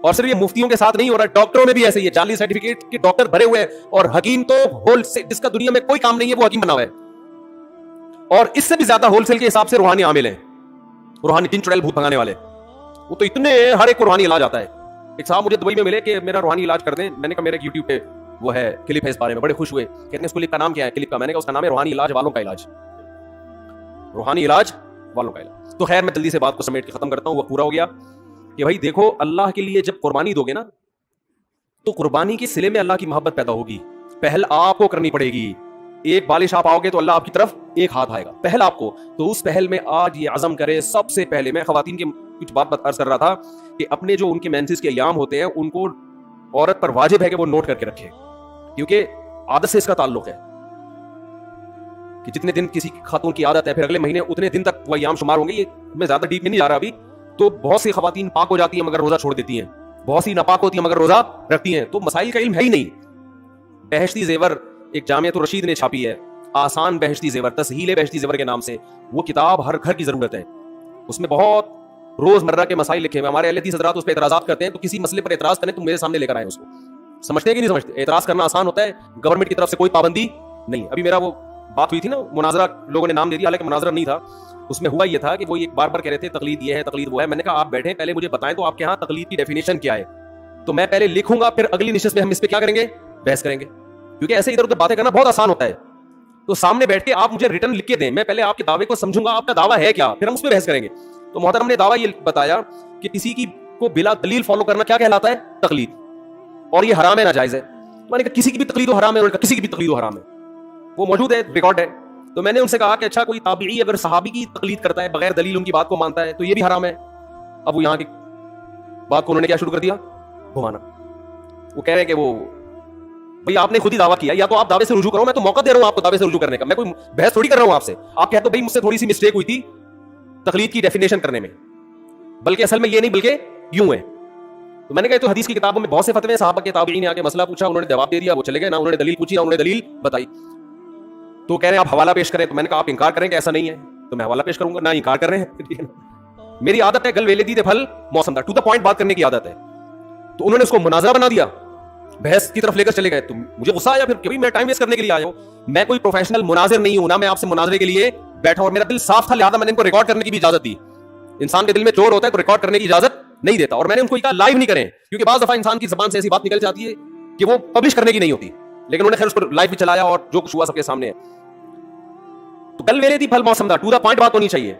اور صرف یہ مفتیوں کے ساتھ نہیں ہو رہا, ڈاکٹروں میں بھی ایسے ہی ہے, جعلی سرٹیفکیٹ کے ڈاکٹر بھرے ہوئے ہیں. اور حکیم تو ہول سے, جس کا دنیا میں کوئی کام نہیں ہے وہ حکیم بنا ہوا ہے. اور اس سے بھی زیادہ ہول سیل کے حساب سے روحانی عامل ہیں, روحانی جن چڑیل بھوت بھگانے والے. وہ تو اتنے ہر ایک کو روحانی علاج آتا ہے. ایک صاحب مجھے دبئی میں ملے کہ میرا روحانی علاج کر دیں. میں نے کہا میرے یوٹیوب پہ وہ ہے کلپ ہے اس بارے میں, بڑے خوش ہوئے, کہتے ہیں اس کلپ کا نام کیا ہے. کلپ کا میں نے کہا اس کا نام ہے روحانی علاج والوں کا علاج, روحانی علاج والوں کا علاج. تو خیر میں جلدی سے بات کو سمیٹ کے ختم کرتا ہوں, وہ پورا ہو گیا کہ بھائی دیکھو اللہ کے لیے جب قربانی دو گے نا تو قربانی کے صلے میں اللہ کی محبت پیدا ہوگی. پہل آپ کو کرنی پڑے گی. ایک بالش آپ آؤ گے تو اللہ آپ کی طرف ایک ہاتھ آئے گا, پہل آپ کو. تو اس پہل میں آج یہ عزم کرے سب سے پہلے. میں خواتین کی کچھ بات عرض کر رہا تھا کہ اپنے جو ان کے مینسز کے ایام ہوتے ہیں ان کو عورت پر واجب ہے کہ وہ نوٹ کر کے رکھے, کیونکہ عادت سے اس کا تعلق ہے کہ جتنے دن کسی خاتون کی عادت ہے پھر اگلے مہینے اتنے دن تک وہ ایام شمار ہوں گے. یہ میں زیادہ ڈیپ میں نہیں جا رہا ابھی. تو بہت سی خواتین پاک ہو جاتی ہیں مگر روزہ چھوڑ دیتی ہیں, بہت سی ناپاک ہوتی ہیں مگر روزہ رکھتی ہیں. تو مسائل کا علم ہے ہی نہیں. بہشتی زیور ایک جامعۃ الرشید نے چھاپی ہے, آسان بہشتی زیور, تسہیل بہشتی زیور کے نام سے. وہ کتاب ہر گھر کی ضرورت ہے. اس میں بہت روز مرہ کے مسائل لکھے ہوئے. ہمارے اہل حدیث حضرات اس پہ اعتراضات کرتے ہیں, تو کسی مسئلے پر اعتراض کریں تو میرے سامنے لے کر آئیں اس کو. سمجھتے ہیں کہ نہیں سمجھتے؟ اعتراض کرنا آسان ہوتا ہے, گورنمنٹ کی طرف سے کوئی پابندی نہیں. ابھی میرا وہ بات ہوئی تھی نا, مناظرہ لوگوں نے نام دے دیا, حالانکہ مناظرہ نہیں تھا. اس میں ہوا یہ تھا کہ وہ ایک بار بار کہہ رہے تھے تقلید یہ ہے تقلید وہ ہے. میں نے کہا آپ بیٹھیں پہلے مجھے بتائیں تو آپ کے ہاں تقلید کی ڈیفینیشن کیا ہے. تو میں پہلے لکھوں گا, پھر اگلی نشست میں ہم اس پہ کیا کریں گے, بحث کریں گے. کیونکہ ایسے ادھر ادھر باتیں کرنا بہت آسان ہوتا ہے. تو سامنے بیٹھ کے آپ مجھے ریٹن لکھ کے دیں, میں پہلے آپ کے دعوے کو سمجھوں گا, آپ کا دعویٰ ہے کیا, پھر ہم اس پہ بحث کریں گے. تو محترم نے دعویٰ یہ بتایا کہ کسی کی کو بلا دلیل فالو کرنا کیا کہلاتا ہے, تقلید, اور یہ حرام ہے, ناجائز ہے. تو میں نے کہا کسی کی بھی تقلید و حرام ہے, اور کسی کی بھی تقلید و حرام ہے, وہ موجود ہے, ریکارڈ ہے. تو میں نے ان سے کہا کہ اچھا کوئی تابعی اگر صحابی کی تقلید کرتا ہے بغیر دلیل ان کی بات کو مانتا ہے تو یہ بھی حرام ہے. اب وہ یہاں کی بات کو انہوں نے کیا شروع کر دیا, گھمانا. وہ کہہ رہے ہیں کہ وہ بھئی آپ نے خود ہی دعویٰ کیا, یا تو آپ دعوے سے رجوع کرو, میں تو موقع دے رہا ہوں آپ کو دعوے سے رجوع کرنے کا, میں کوئی بحث تھوڑی کر رہا ہوں آپ سے. آپ کہتے ہو بھئی مجھ سے تھوڑی سی مسٹیک ہوئی تھی تقلید کی ڈیفینیشن کرنے میں, بلکہ اصل میں یہ نہیں بلکہ یوں ہے. تو میں نے کہا تو حدیث کی کتابوں میں بہت سے فتوے ہیں, صحابہ کے تابعین نے آ کے مسئلہ پوچھا, انہوں نے جواب دے دیا, وہ چلے گئے, نہ انہوں نے دلیل پوچھی نہ انہوں نے دلیل بتائی. تو کہہ رہے ہیں آپ حوالہ پیش کریں. تو میں نے کہا آپ انکار کریں کہ ایسا نہیں ہے, تو میں حوالہ پیش کروں گا. نہ انکار کر رہے ہیں, میری عادت ہے گل ویلے دی تے پھل موسم دا, ٹو دا پوائنٹ بات کرنے کی عادت ہے. تو انہوں نے اس کو مناظرہ بنا دیا, بحث کی طرف لے کر چلے گئے. تو مجھے غصہ آیا پھر کہ میں ٹائم ویسٹ کرنے کے لیے آیا ہوں, میں کوئی پروفیشنل مناظر نہیں ہوں, نہ میں آپ سے مناظرے کے لیے بیٹھا, اور میرا دل صاف تھا, لہٰذا میں نے ان کو ریکارڈ کرنے کی بھی اجازت دی. انسان کے دل میں چور ہوتا ہے تو ریکارڈ کرنے کی اجازت نہیں دیتا, اور میں نے ان کو کہا لائیو نہیں کریں, کیونکہ بعض دفعہ انسان کی زبان سے ایسی بات نکل جاتی ہے کہ وہ پبلش کرنے کی نہیں ہوتی. لیکن انہوں نے خیر اس کو لائیو بھی چلایا, اور جو کچھ ہوا سب کے سامنے ہے. تو کل میرے دی پھل موسم دا, ٹو دا پوائنٹ بات ہونی چاہیے.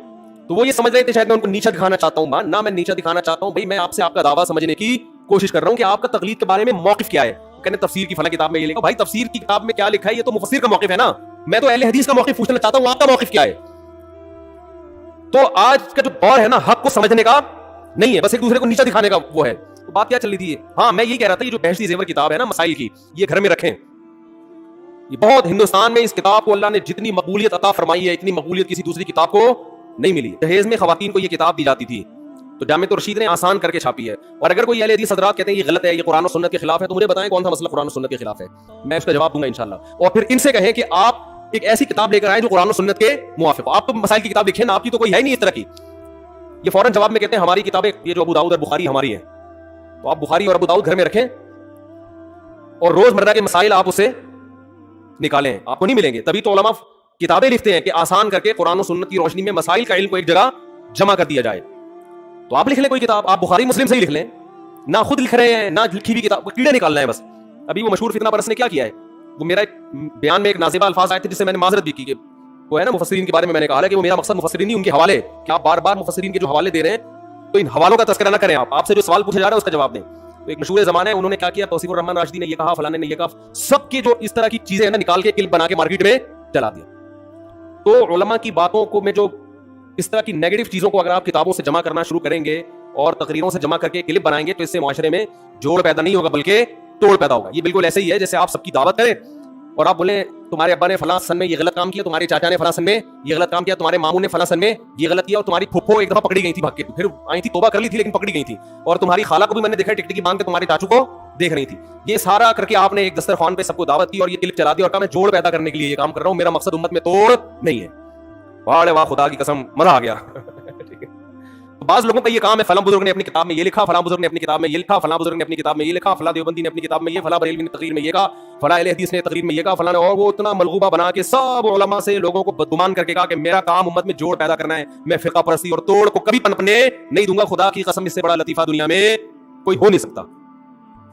تو وہ یہ سمجھ رہے تھے شاید میں ان کو نیچا دکھانا چاہتا ہوں. نہ میں نیچا دکھانا چاہتا ہوں بھائی, میں آپ سے آپ کا دعویٰ سمجھنے کی کوشش کر رہا ہوں کہ آپ کا تقلید کے بارے میں موقف کیا ہے. کہنے تفسیر کی فلاں کتاب میں یہ لکھا, بھائی تفسیر کی کتاب میں کیا لکھا ہے یہ تو مفسر کا موقف ہے نا, میں تو اہل حدیث کا موقف پوچھنا چاہتا ہوں, آپ کا موقف کیا ہے. تو آج کا جو دور ہے نا حق کو سمجھنے کا نہیں ہے, بس ایک دوسرے کو نیچا دکھانے کا وہ ہے. تو بات کیا چل رہی تھی, ہاں میں یہی کہہ رہا تھا, یہ جو بہشتی زیور کتاب ہے نا مسائل کی, یہ گھر میں رکھیں. یہ بہت ہندوستان میں اس کتاب کو اللہ نے جتنی مقبولیت عطا فرمائی ہے, اتنی مقبولیت کسی دوسری کتاب کو نہیں ملی. جہیز میں خواتین کو یہ کتاب دی جاتی تھی, تو جامعۃ الرشید نے آسان کر کے چھاپی ہے. اور اگر کوئی اہل حدیث حضرات کہتے ہیں یہ غلط ہے, یہ قرآن و سنت کے خلاف ہے, تو مجھے بتائیں کون سا مسئلہ قرآن و سنت کے خلاف ہے, میں اس کا جواب دوں گا انشاءاللہ. اور پھر ان سے کہیں کہ آپ ایک ایسی کتاب لے کر آئیں جو قرآن و سنت کے موافق ہو. آپ تو مسائل کی کتاب لکھیں نا, آپ کی تو کوئی ہے نہیں اس طرح کی. یہ فوراً جواب میں کہتے ہیں ہماری کتابیں, یہ جو ابو داؤد اور بخاری ہماری ہیں, تو آپ بخاری اور ابو داؤد گھر میں رکھیں, اور روز مرہ کے مسائل آپ اسے نکالیں, آپ کو نہیں ملیں گے. تبھی تو علماء کتابیں لکھتے ہیں کہ آسان کر کے قرآن و سنت کی روشنی میں مسائل کا علم کو ایک جگہ جمع کر دیا جائے. تو آپ لکھ لیں کوئی کتاب, آپ بخاری مسلم سے ہی لکھ لیں, نہ خود لکھ رہے ہیں نہ لکھی ہوئی کتاب, کیڑے نکالنا ہے بس. ابھی وہ مشہور فتنہ پرست نے کیا کیا ہے, وہ میرا ایک بیان میں ایک نازیبہ الفاظ آئے تھے جس سے میں نے معذرت بھی کی کہ وہ ہے نا مفسرین کے بارے میں نے کہا ہے کہ وہ میرا مقصد مفسرین نہیں ان کے حوالے کہ آپ بار بار مفسرین کے جو حوالے دے رہے ہیں تو ان حوالوں کا تذکرہ نہ کریں. آپ سے جو سوال پوچھا جا رہا ہے اس کا جواب دیں. تو ایک مشہور زمانہ ہے, انہوں نے کیا کیا, توصیف الرحمن راشدی نے یہ کہا, فلانے نے یہ کہا, سب کے جو اس طرح کی چیزیں ہیں نا نکال کے کلپ بنا کے مارکیٹ میں چلا دیا. تو علماء کی باتوں کو میں جو اس طرح کی نیگیٹو چیزوں کو اگر آپ کتابوں سے جمع کرنا شروع کریں گے اور تقریروں سے جمع کر کے کلپ بنائیں گے تو اس سے معاشرے میں جوڑ پیدا نہیں ہوگا بلکہ توڑ پیدا ہوگا. یہ بالکل ایسے ہی ہے جیسے آپ سب کی دعوت کریں اور آپ بولیں تمہارے ابا نے فلاں سن میں یہ غلط کام کیا, تمہارے چاچا نے فلاں سن میں یہ غلط کام کیا, تمہارے ماموں نے فلاں سن میں یہ غلط کیا, اور تمہاری پھپھو ایک دفعہ پکڑی گئی تھی بھاگ کے, پھر آئی تھی توبہ کر لی تھی لیکن پکڑی گئی تھی, اور تمہاری خالہ کو بھی میں نے دیکھا ٹکٹکی باندھ کے تمہارے چاچو کو دیکھ رہی تھی. یہ سارا کر کے آپ نے ایک دسترخوان پہ سب کو دعوت کی اور یہ کلپ چلا دی اور کہا میں جوڑ پیدا کرنے کے لیے یہ کام کر رہا ہوں, میرا مقصد امت میں توڑ نہیں ہے. واہ واہ خدا کی قسم مزہ آ گیا. بعض لوگوں کا یہ کام ہے, فلاں بزرگ نے اپنی کتاب میں یہ لکھا, فلاں بزرگ نے اپنی کتاب میں یہ لکھا, فلاں بزرگ نے اپنی کتاب میں یہ لکھا, فلاں دیوبندی نے اپنی کتاب میں یہ, فلاں بریلوی نے تقریر میں یہ کہا, فلاں اہل حدیث نے تقریر میں یہ کہا, فلاں, اور وہ اتنا ملغوبہ بنا کے سب علماء سے لوگوں کو بدگمان کر کے کہا کہ میرا کام امت میں جوڑ پیدا کرنا ہے, میں فرقہ پرستی اور توڑ کو کبھی پنپنے نہیں دوں گا. خدا کی قسم اس سے بڑا لطیفہ دنیا میں کوئی ہو نہیں سکتا.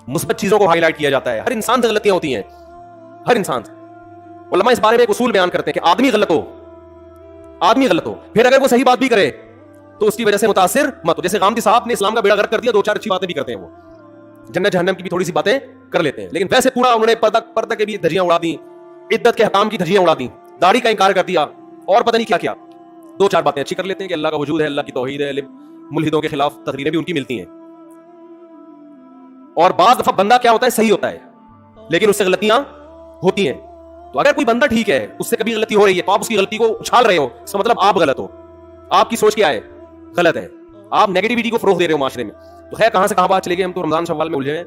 مثبت چیزوں کو ہائی لائٹ کیا جاتا ہے. ہر انسان سے غلطیاں ہوتی ہیں, ہر انسان سے. علماء اس بارے میں ایک اصول بیان کرتے ہیں کہ آدمی غلط ہو, پھر اگر وہ صحیح بات بھی کرے تو اس کی وجہ سے متاثر مت ہو. جیسے غامدی صاحب نے اسلام کا بیڑا غرق کر دیا, دو چار اچھی باتیں بھی کرتے ہیں, وہ جنت جہنم کی بھی تھوڑی سی باتیں کر لیتے ہیں, لیکن ویسے پورا انہوں نے پردہ کے بھی دھجیاں اڑا دی, عدت کے حکام کی دھجیاں اڑا دی, داڑھی کا انکار کر دیا, اور پتہ نہیں کیا کیا. دو چار باتیں اچھی کر لیتے ہیں کہ اللہ کا وجود ہے, اللہ کی توحید ہے, ملحدوں کے خلاف تقریریں بھی ان کی ملتی ہیں. اور بعض دفعہ بندہ کیا ہوتا ہے, صحیح ہوتا ہے لیکن اس سے غلطیاں ہوتی ہیں. تو اگر کوئی بندہ ٹھیک ہے, اس سے کبھی غلطی ہو رہی ہے, تو آپ اس کی غلطی کو اچھال رہے ہو, اس کا مطلب آپ غلط ہو, آپ کی سوچ کیا ہے, غلط ہے, آپ نیگیٹیوٹی کو فروغ دے رہے ہو معاشرے میں. تو خیر کہاں سے کہاں بات چلے گئے, ہم تو رمضان شوال میں الجھے ہیں.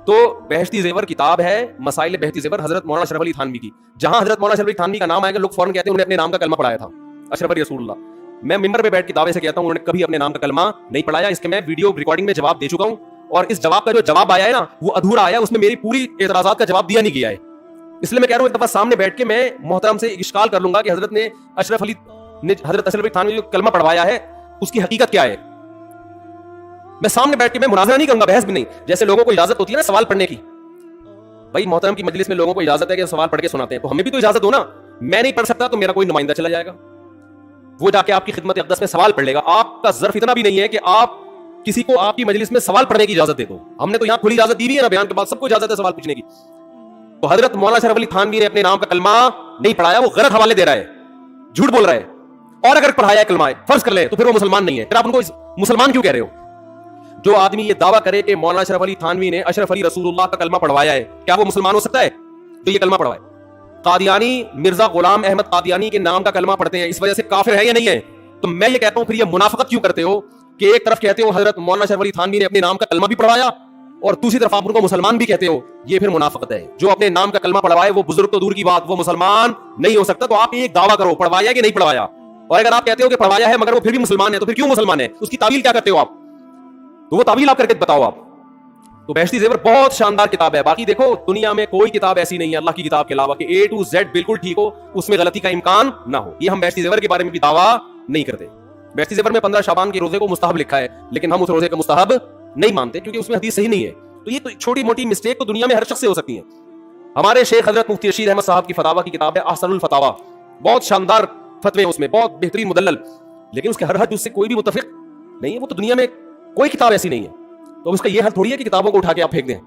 تو بہشتی زیور کتاب ہے, مسائل بہشتی زیور, حضرت مولانا اشرف علی تھانوی کی. جہاں حضرت مولانا اشرف علی تھانوی کا نام آئے گا لوگ فوراً کہتے ہیں انہوں نے اپنے نام کا کلمہ پڑھایا تھا, اشرف علی رسول اللہ. میں ممبر پہ بیٹھ کے دعوے سے کہتا ہوں انہوں نے کبھی اپنے نام کا کلمہ نہیں پڑھایا. اس کے میں ویڈیو ریکارڈنگ میں جواب دے چکا ہوں, اور اس جواب کا جو جواب آیا ہے نا وہ ادھورا آیا, اس میں میری پوری اعتراضات کا جواب دیا نہیں گیا ہے. اس لیے میں کہہ رہا ہوں ایک دفعہ سامنے بیٹھ کے میں محترم سے اشکال کر لوں گا کہ حضرت اشرف علی تھانوی جو کلمہ پڑھوایا ہے اس کی حقیقت کیا ہے. میں سامنے بیٹھ کے میں مناظرہ نہیں کروں گا, بحث بھی نہیں. جیسے لوگوں کو اجازت ہوتی ہے نا سوال پڑھنے کی, بھائی محترم کی مجلس میں لوگوں کو اجازت ہے کہ سوال پڑھ کے سناتے ہیں, تو ہمیں بھی تو اجازت ہو نا. میں نہیں پڑھ سکتا تو میرا کوئی نمائندہ چلا جائے گا, وہ جا کے آپ کی خدمت اقدس میں سوال پڑھ لے گا. آپ کا ظرف اتنا بھی نہیں ہے کہ آپ کسی کو آپ کی مجلس میں سوال پڑھنے کی اجازت دے دو. ہم نے تو یہاں کھلی اجازت دی ہوئی ہے نا, بیان کے بعد سب کو اجازت ہے سوال پوچھنے کی. تو حضرت مولانا اشرف علی تھانوی نے اپنے نام کا کلمہ نہیں پڑھایا, وہ غلط حوالے دے رہا ہے, جھوٹ بول رہا ہے. اور اگر پڑھایا ہے کلمہ فرض کر لے تو پھر وہ مسلمان نہیں ہے. پھر آپ ان کو مسلمان کیوں کہہ رہے ہو؟ جو آدمی یہ دعویٰ کرے کہ مولانا اشرف علی تھانوی نے اشرف علی رسول اللہ کا کلمہ پڑھوایا ہے, کیا وہ مسلمان ہو سکتا ہے جو یہ کلمہ پڑھوائے؟ قادیانی مرزا غلام احمد قادیانی کے نام کا کلمہ پڑھتے ہیں, اس وجہ سے کافر ہے یا نہیں ہے؟ تو میں یہ کہتا ہوں پھر یہ منافقت کیوں کرتے ہو کہ ایک طرف کہتے ہو حضرت مولانا اشرف علی تھانوی نے اپنے نام کا کلمہ بھی پڑھوایا اور دوسری طرف آپ ان کو مسلمان بھی کہتے ہو. یہ پھر منافقت ہے. جو اپنے نام کا کلمہ پڑھوائے وہ بزرگ تو دور کی بات, وہ مسلمان نہیں ہو سکتا. تو آپ ایک دعویٰ کرو پڑھوایا کہ نہیں پڑھوایا, اور اگر آپ کہتے ہو کہ پڑھوایا ہے مگر وہ پھر بھی مسلمان ہے تو پھر کیوں مسلمان ہے, اس کی تعویل کیا کرتے ہو آپ؟ تو وہ تعویل آپ کر کے بتاؤ آپ. تو بہشتی زیور بہت شاندار کتاب ہے. باقی دیکھو دنیا میں کوئی کتاب ایسی نہیں ہے اللہ کی کتاب کے علاوہ کہ A to Z بالکل ٹھیک ہو, اس میں غلطی کا امکان نہ ہو. یہ ہم بہشتی زیور کے بارے میں بھی دعویٰ نہیں کرتے. بہشتی زیور میں 15 شعبان کے روزے کو مستحب لکھا ہے, لیکن ہم اس روزے کا مستحب نہیں مانتے کیونکہ اس میں حدیث صحیح نہیں ہے. تو یہ تو چھوٹی موٹی مسٹیک تو دنیا میں ہر شخص سے ہو سکتی ہے. ہمارے شیخ حضرت مفتی رشید احمد صاحب کی فتاوا کی کتاب ہے احسن الفتاوا, بہت شاندار فتوے ہیں اس میں, بہت بہترین مدلل, لیکن اس کے ہر حد اس سے کوئی بھی متفق نہیں ہے. وہ تو دنیا میں کوئی کتاب ایسی نہیں ہے. تو اس کا یہ حل تھوڑی ہے کہ کتابوں کو اٹھا کے آپ پھینک دیں.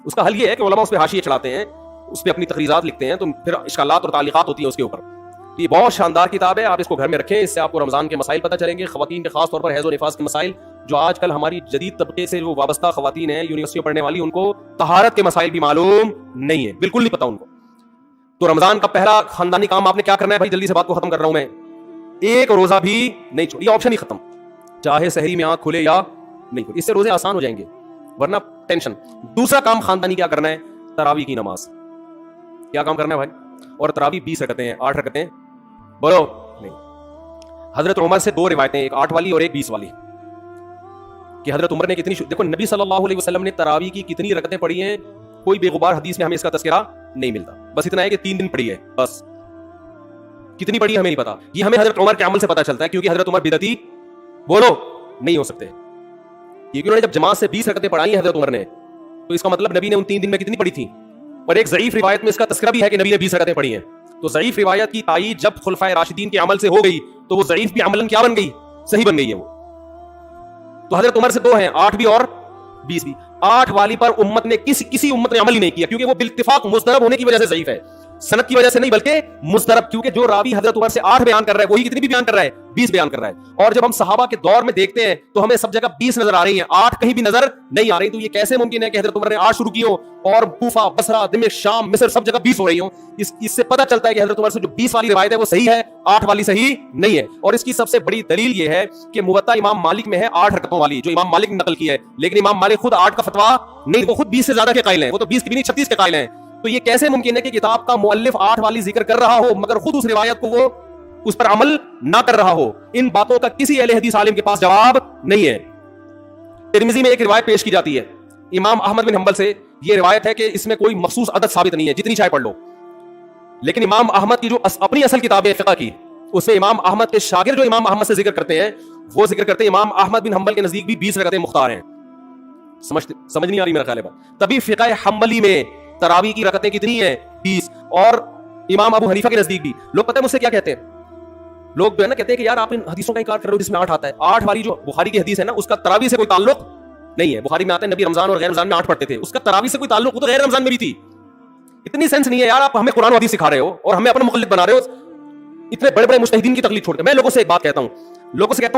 اس کا حل یہ ہے کہ علماء اس پہ حاشیے چڑھاتے ہیں, اس پہ اپنی تقریرات لکھتے ہیں, تو پھر اشکالات اور تعلیقات ہوتی ہیں اس کے اوپر. یہ بہت شاندار کتاب ہے, آپ اس کو گھر میں رکھیں, اس سے آپ کو رمضان کے مسائل پتہ چلیں گے, خواتین کے خاص طور پر حیض و نفاس کے مسائل, جو آج کل ہماری جدید طبقے سے جو وابستہ خواتین ہیں یونیورسٹیوں پڑھنے والی, ان کو طہارت کے مسائل بھی معلوم نہیں ہے, بالکل نہیں پتا ان کو. تو رمضان کا پہلا خاندانی کام آپ نے کیا کرنا ہے؟ بھائی جلدی سے بات کو ختم کر رہا ہوں میں, ایک روزہ بھی نہیں چھوڑ, یہ آپشن ہی ختم, چاہے سحری میں آنکھ کھلے یا نہیں کھلے, اس سے روزے آسان ہو جائیں گے ورنہ ٹینشن. دوسرا کام خاندانی کیا کرنا ہے؟ تراویح کی نماز. کیا کام کرنا ہے بھائی؟ اور تراویح 20 رکعتیں ہیں, 8 رکعتیں بولو نہیں. حضرت عمر سے 2 روایتیں, ایک 8 والی اور ایک 20 والی, کہ حضرت عمر نے کتنی, دیکھو نبی صلی اللہ علیہ وسلم نے تراویح کی کتنی رکعتیں پڑھی ہیں, کوئی بے غبار حدیث میں ہمیں اس کا تذکرہ نہیں ملتا. بس اتنا ہے کہ 3 دن پڑھی ہے, بس کتنی پڑھی ہمیں نہیں پتا. یہ ہمیں حضرت عمر کے عمل سے پتا چلتا ہے, کیونکہ حضرت عمر بدعتی بولو نہیں ہو سکتے. کیونکہ انہوں نے جب جماعت سے 20 رکعتیں پڑھائی ہیں حضرت عمر نے, تو اس کا مطلب نبی نے ان 3 دن میں کتنی پڑھی تھی. اور ایک ضعیف روایت میں اس کا تذکرہ بھی ہے کہ نبی نے 20 رکعتیں پڑھی ہیں. تو ضعیف روایت کی تائید جب خلفائے راشدین کے عمل سے ہو گئی تو وہ ضعیف بھی عملاً کیا بن گئی؟ صحیح بن گئی ہے وہ. تو حضرت عمر سے 2 ہیں، 8 بھی اور 20 بھی. 8 والی پر امت نے کسی امت نے عمل ہی نہیں کیا، کیونکہ وہ بالاتفاق مضطرب ہونے کی وجہ سے ضعیف ہے، سند کی وجہ سے نہیں بلکہ مضطرب. کیونکہ جو راوی حضرت عمر سے 8 بیان کر رہا ہے وہی کتنی بھی بیان کر رہا ہے؟ 20 بیان کر رہا ہے. اور جب ہم صحابہ کے دور میں دیکھتے ہیں تو ہمیں سب جگہ 20 نظر آ رہی ہیں، 8 کہیں بھی نظر نہیں آ رہی. تو یہ کیسے ممکن ہے کہ حضرت عمر نے 8 شروع کی ہو اور کوفہ، بصرہ، دمشق، شام، مصر سب جگہ 20 ہو رہی ہوں؟ اس سے پتہ چلتا ہے کہ حضرت عمر سے جو 20 والی روایت ہے وہ صحیح ہے، 8 والی صحیح نہیں ہے. اور اس کی سب سے بڑی دلیل یہ ہے کہ موطا امام مالک میں ہے 8 رکعتوں والی، جو امام مالک نے نقل کی ہے. لیکن امام مالک خود 8 کا فتویٰ نہیں، وہ خود 20 سے زیادہ کے قائل ہیں، وہ تو 20 کی بھی نہیں 36 کے قائل ہیں. تو یہ کیسے ممکن ہے کہ کتاب کا مؤلف 8 والی ذکر کر رہا ہو مگر خود اس روایت کو وہ اس پر عمل نہ کر رہا ہو؟ ان باتوں کا کسی اہل حدیث عالم کے پاس جواب نہیں ہے. ترمذی میں ایک روایت پیش کی جاتی ہے امام احمد بن حنبل سے. یہ روایت ہے کہ اس میں کوئی مخصوص عدد ثابت نہیں ہے، جتنی چاہے پڑھ لو. لیکن امام احمد کی جو اپنی اصل کتاب ہے فقہ کی، اس میں امام احمد کے شاگرد جو امام احمد سے ذکر کرتے ہیں وہ ذکر کرتے ہیں امام احمد بن حنبل کے نزدیک بھی 20 رکعتیں مختار ہیں. سمجھ نہیں آ رہی میرا خیال ہے بات. تبھی فقہ حنبلی میں تراویح کی رکعتیں کتنی ہیں؟ 20. اور امام ابو حنیفہ کے نزدیک بھی لوگ پتہ ہے مجھ سے کیا کہتے ہیں؟ لوگ جو ہے نا کہتے ہیں کہ یار آپ ان حدیثوں کا انکار کر رہے ہو جس میں 8 آتا ہے. 8 والی جو بخاری کی حدیث ہے نا اس کا تراویح سے کوئی تعلق نہیں ہے. بخاری میں آتا ہے نبی رمضان اور غیر رمضان میں 8 پڑھتے تھے، اس کا تراویح سے کوئی تعلق، وہ تو غیر رمضان میں بھی تھی. اتنی سینس نہیں ہے یار، آپ ہمیں قرآن و حدیث سکھا رہے ہو اور ہمیں اپنا مقلد بنا رہے ہو. اتنے بڑے بڑے مجتہدین کی تقلید چھوڑ کے میں لوگوں سے ایک بات کہتا ہوں،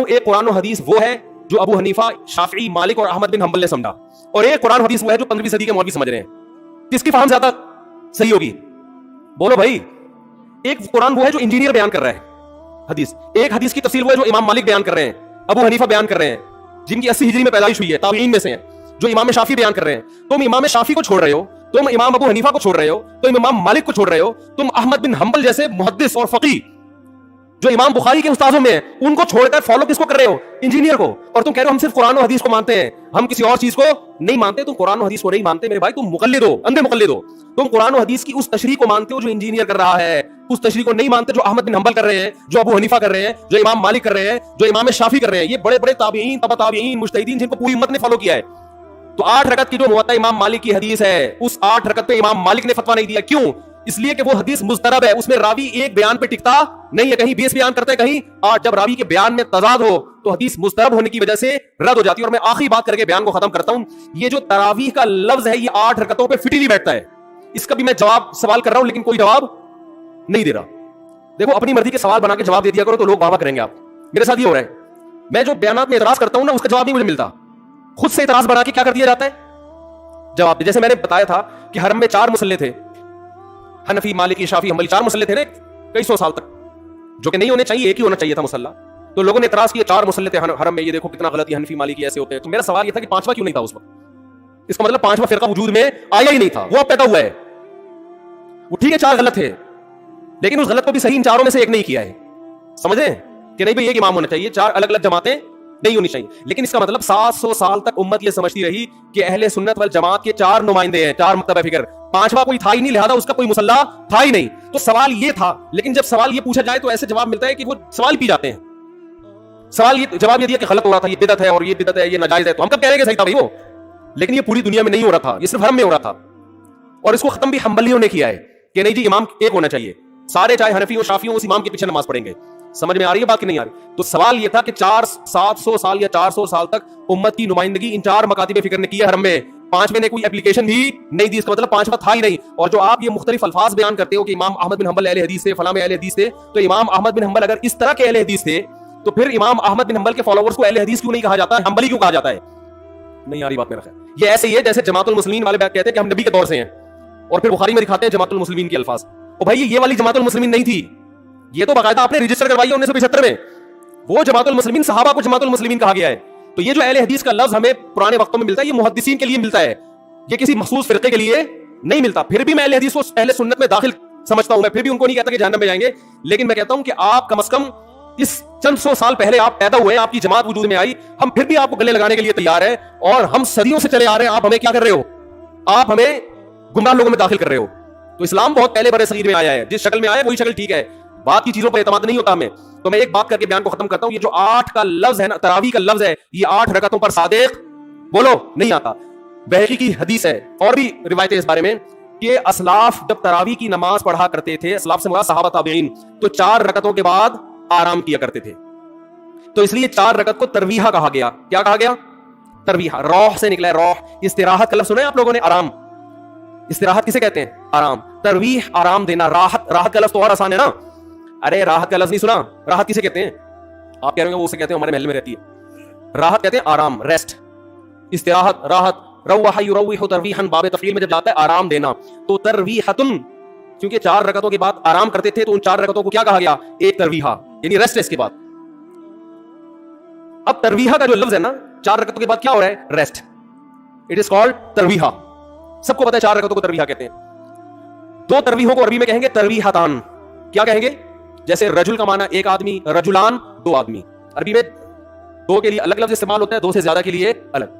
ایک قرآن و حدیث وہ ہے جو ابو حنیفہ، شافعی، مالک اور احمد بن حنبل نے سمجھا، اور ایک قرآن و حدیث وہ ہے جو 15ویں صدی کے مولوی سمجھ رہے ہیں. کس کی فہم زیادہ صحیح ہوگی؟ بولو بھائی. ایک قرآن وہ ہے جو انجینئر بیان کر رہا ہے حدیث، ایک حدیث کی تفصیل وہ ہے جو امام مالک بیان کر رہے ہیں، ابو حنیفہ بیان کر رہے ہیں جن کی 80 ہجری میں پیدائش ہوئی ہے، تابعین میں سے ہیں، جو امام شافعی بیان کر رہے ہیں. تم امام شافعی کو چھوڑ رہے ہو، تم امام ابو حنیفہ کو چھوڑ رہے ہو، تم امام مالک کو چھوڑ رہے ہو، تم احمد بن حنبل جیسے محدث اور فقیہ جو امام بخاری کے استاذوں میں ہیں ان کو چھوڑ کر فالو کس کو کر رہے ہو؟ انجینئر کو. اور تم کہہ رہے ہو ہم صرف قرآن و حدیث کو مانتے ہیں، ہم کسی اور چیز کو نہیں مانتے. تم قرآن و حدیث کو نہیں مانتے میرے بھائی، تم مقلد ہو، اندھے مقلد ہو. تم قرآن و حدیث کی اس تشریح کو مانتے ہو جو انجینئر کر رہا ہے، اس تشریح کو نہیں مانتے جو احمد بن حنبل کر رہے ہیں، جو ابو حنیفہ کر رہے ہیں، جو امام مالک کر رہے ہیں، جو امام شافعی کر رہے ہیں. یہ بڑے بڑے تابعین، تبع تابعین، مجتہدین جن کو پوری امت نے فالو کیا ہے. تو 8 رکعت کی جو موطا امام مالک کی حدیث ہے اس 8 رکعت پہ امام مالک نے فتویٰ نہیں دیا. کیوں؟ اس لیے کہ وہ حدیث مضطرب ہے، اس میں راوی ایک بیان پہ ٹکتا نہیں ہے، کہیں 20 بیان کرتا ہے، کہیں 8. جب راوی کے بیان میں تضاد ہو تو حدیث مضطرب ہونے کی وجہ سے رد ہو جاتی ہے. اور میں آخری بات کر کے بیان کو ختم کرتا ہوں. یہ جو تراویح کا لفظ ہے یہ 8 رکعتوں پہ فٹ ہی نہیں بیٹھتا ہے. اس کا بھی میں جواب سوال کر رہا ہوں لیکن کوئی جواب نہیں دے رہا. دیکھو اپنی مرضی کے سوال بنا کے جواب دے دیا کرو تو لوگ واہ واہ کریں گے. آپ میرے ساتھ یہ ہو رہا ہے، میں جو بیانات میں اعتراض کرتا ہوں نا اس کا جواب نہیں مجھے ملتا. خود سے اعتراض بنا کے کیا کر دیا جاتا ہے؟ جواب. جیسے میں نے بتایا تھا کہ حرم میں 4 مصلے تھے، حنفی، مالکی، شافعی، حنبلی، 4 مصلے تھے نا کئی سو سال تک، جو کہ نہیں ہونے چاہیے، ایک ہی ہونا چاہیے تھا مصلی. تو لوگوں نے اعتراض کیا 4 مصلے تھے حرم میں، یہ دیکھو کتنا غلط ہے، حنفی مالکی ایسے ہوتے ہیں. تو میرا سوال یہ تھا کہ 5واں کیوں نہیں تھا اس وقت؟ اس کا مطلب 5واں فرقہ وجود میں آیا ہی نہیں تھا، وہ اب پیدا ہوا ہے. وہ ٹھیک ہے 4 غلط تھے لیکن اس غلط کو بھی صحیح ان 4 میں سے ایک نہیں کیا ہے. سمجھیں کہ نہیں بھائی ایک امام ہونا چاہیے، 4 الگ الگ جماعتیں نہیں ہونی چاہیے. لیکن اس کا مطلب 700 سال تک امت یہ سمجھتی رہی کہ اہل سنت والجماعت کے 4 نمائندے ہیں، 4 مکتب فکر، 5واں کوئی تھا ہی نہیں، لہذا اس کا کوئی مصلی تھا ہی نہیں. تو سوال یہ تھا. لیکن جب سوال یہ پوچھا جائے تو ایسے جواب ملتا ہے کہ وہ سوال پی جاتے ہیں. سوال یہ جواب یہ دیا کہ غلط ہو رہا تھا، یہ بدعت ہے، اور یہ بدعت ہے، یہ ناجائز ہے. تو ہم کب کہہ رہے ہیں کہ صحیح تھا بھائی وہ؟ لیکن یہ پوری دنیا میں نہیں ہو رہا تھا، یہ صرف حرم میں ہو رہا تھا. اور اس کو ختم بھی حنبلیوں نے کیا ہے کہ نہیں جی امام ایک ہونا چاہیے، سارے چاہے حنفی ہو شافعی ہو اس امام کے پیچھے نماز پڑھیں گے. سمجھ میں آ رہی ہے بات کہ نہیں آ رہی؟ تو سوال یہ تھا کہ 700 سال یا 400 سال تک امت کی نمائندگی ان 4 مکاتب فکر نے کی ہے حرم میں، 5ویں نے کوئی اپلیکیشن بھی نہیں دی. اس کا مطلب 5واں تھا ہی نہیں. اور جو آپ یہ مختلف الفاظ بیان کرتے ہو کہ امام احمد بن حنبل اہل حدیث تھے، فلاں اہل حدیث تھے، تو امام احمد بن حنبل اگر اس طرح کے اہل حدیث تھے تو پھر امام احمد بن حنبل کے فالوورز کو اہل حدیث کیوں نہیں کہا جاتا ہے، حنبلی کیوں کہا جاتا ہے؟ نہیں آ رہی بات میرا خیال. یہ ایسے ہی ہے جیسے جماعت المسلمین والے بات کہتے ہیں کہ ہم نبی کے دور سے ہیں اور پھر بخاری میں دکھاتے ہیں جماعت المسلمین کے الفاظ. او بھائی یہ والی جماعت المسلمین نہیں تھی، یہ تو باقاعدہ آپ نے رجسٹر کروائی ہے 1975 میں. وہ جماعت المسلمین صحابہ کو جماعت المسلمین کہا گیا ہے. تو یہ جو اہل حدیث کا لفظ ہمیں پرانے وقتوں میں ملتا ہے یہ محدثین کے لیے ملتا ہے، یہ کسی مخصوص فرقے کے لیے نہیں ملتا. پھر بھی میں اہل حدیث کو اہل سنت میں داخل سمجھتا ہوں. میں پھر بھی ان کو نہیں کہتا کہ جہنم میں جائیں گے، لیکن میں کہتا ہوں کہ آپ کم از کم اس چند سو سال پہلے آپ پیدا ہوئے، آپ کی جماعت وجود میں آئی، ہم پھر بھی آپ کو گلے لگانے کے لیے تیار ہیں اور ہم صدیوں سے چلے آ رہے ہیں. آپ ہمیں کیا کر رہے ہو؟ آپ ہمیں گمراہ لوگوں میں داخل کر رہے ہو. تو اسلام بہت پہلے برے صغیر میں آیا ہے، جس شکل میں آیا وہی شکل ٹھیک ہے، بات کی چیزوں پر اعتماد نہیں ہوتا ہمیں. تو میں ایک بات کر کے بیان کو ختم کرتا ہوں. یہ جو 8 کا لفظ ہے نا، تراویح کا لفظ ہے، یہ 8 رکعتوں پر صادق بولو نہیں آتا. بہقی کی حدیث ہے اور بھی روایتیں اس بارے میں کہ اسلاف جب تراویح کی نماز پڑھا کرتے تھے, اسلاف سے مراد صحابہ تابعین, تو 4 رکعتوں کے بعد آرام کیا کرتے تھے. تو اس لیے 4 رکعت کو ترویحہ کہا گیا. کیا کہا گیا؟ ترویحہ. روح سے نکلا ہے, روح. استراحت کا لفظ سنا ہے آپ لوگوں نے؟ آرام. استراحت کسے کہتے ہیں؟ آرام. ترویح آرام دینا. راحت, راحت کا لفظ تو اور آسان ہے نا. ارے راحت کا لفظ نہیں سنا؟ راحت کسے کہتے ہیں؟ آپ کہہ رہے ہیں وہ اسے کہتے ہیں ہمارے محل میں رہتی ہے. راحت کہتے ہیں آرام, ریسٹ. استراحت, راحت. روح یروح ترویحا, باب تفعیل میں جب جاتا ہے آرام دینا, تو ترویحتن, کیونکہ 4 رکعتوں کے بعد آرام کرتے تھے تو ان 4 رکعتوں کو کیا کہا گیا؟ ایک ترویحہ, یعنی ریسٹ ہے اس کے بعد. اب ترویحہ کا جو لفظ ہے نا, 4 رکعتوں کے بعد کیا ہو رہا ہے؟ ریسٹ. اٹ از کالڈ ترویحہ. سب کو پتا ہے 4 رکعتوں کو ترویحہ کہتے ہیں. 2 ترویحوں کو عربی میں کہیں گے ترویحتان. کیا کہیں گے؟ جیسے رجل کا معنی ایک آدمی, رجلان 2 آدمی. عربی میں 2 کے لیے الگ لفظ استعمال ہوتا ہے, 2 سے زیادہ کے لیے الگ.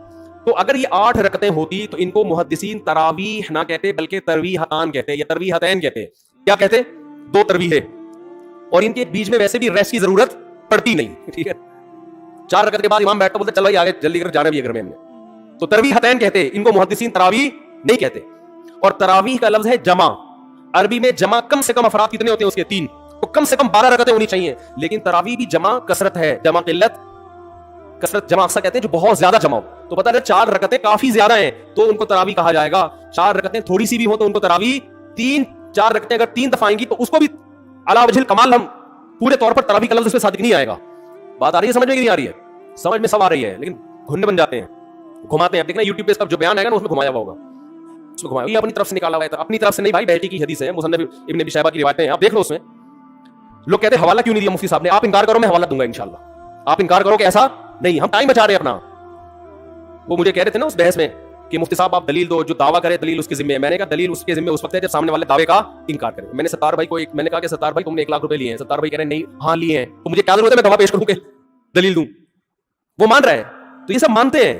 تو اگر یہ 8 رکعتیں ہوتی تو ان کو محدثین تراویح نہ کہتے بلکہ ترویحتان کہتے یا ترویحتین کہتے. کیا کہتے؟ 2 ترویحیں, اور ان کے بیچ میں ویسے بھی ریسٹ کی ضرورت پڑتی نہیں. ٹھیک ہے, 4 رکعت کے بعد امام بیٹھتا بولتا چل بھائی آگے جلدی کر, جانا بھی ہے گھر میں ہم نے. تو ترویحتین کہتے, ان کو محدثین تراویح نہیں کہتے. اور تراویح کا لفظ ہے جمع. عربی میں جمع کم سے کم افراد کتنے ہوتے ہیں اس کے؟ 3. تو کم سے کم 12 رکعتیں ہونی چاہیے. لیکن تراویح بھی جمع کثرت ہے, جمع قلت کثرت. جمع اکثر کہتے ہیں جو بہت زیادہ جمع ہو. تو پتہ ہے 4 رکعتیں کافی زیادہ ہیں تو ان کو تراویح کہا جائے گا. 4 رکعتیں تھوڑی سی بھی ہوں تو ان کو تراویح. 4 رکعتیں اگر 3 دفعہ آئیں گی تو اس کو بھی علی وجہ الکمال ہم پورے طور پر تراویح کا لفظ اس پہ صادق نہیں آئے گا. بات آ رہی ہے سمجھ میں کہ نہیں آ رہی ہے؟ سمجھ میں سب آ رہی ہے, لیکن گھننے بن جاتے ہیں, گھماتے ہیں. دیکھنا یوٹیوب پہ اس کا جو بیان آئے گا نا اس میں گھمایا ہوا ہوگا, اس میں گھمایا. یہ اپنی طرف سے نکالا ہوا ہے, اپنی طرف سے نہیں بھائی, بیٹی کی حدیث ہے, مصنف ابن ابی شیبہ کی روایتیں ہیں, آپ دیکھ لو. اس میں لوگ کہتے ہیں حوالہ کیوں نہیں دیا مفتی صاحب نے؟ آپ انکار کرو میں حوالہ دوں گا انشاءاللہ. آپ انکار کرو کہ ایسا نہیں, ہم ٹائم بچا رہے ہیں اپنا. وہ مجھے کہہ رہے تھے نا اس بحث میں کہ مفتی صاحب آپ دلیل دو, جو دعویٰ کرے دلیل اس کے ذمہ ہے. میں نے کہا دلیل اس کے ذمہ اس وقت ہے جب سامنے والے دعوے کا انکار کرے. میں نے ستار بھائی کو میں نے کہا کہ ستار بھائی تم نے 1 لاکھ روپے لیے ہیں. ستار بھائی کہہ رہے ہیں نہیں, ہاں لیے ہیں. تو مجھے کیا ضرورت ہے میں دعویٰ پیش کروں کہ دلیل دوں؟ وہ مان رہا ہے. تو یہ سب مانتے ہیں.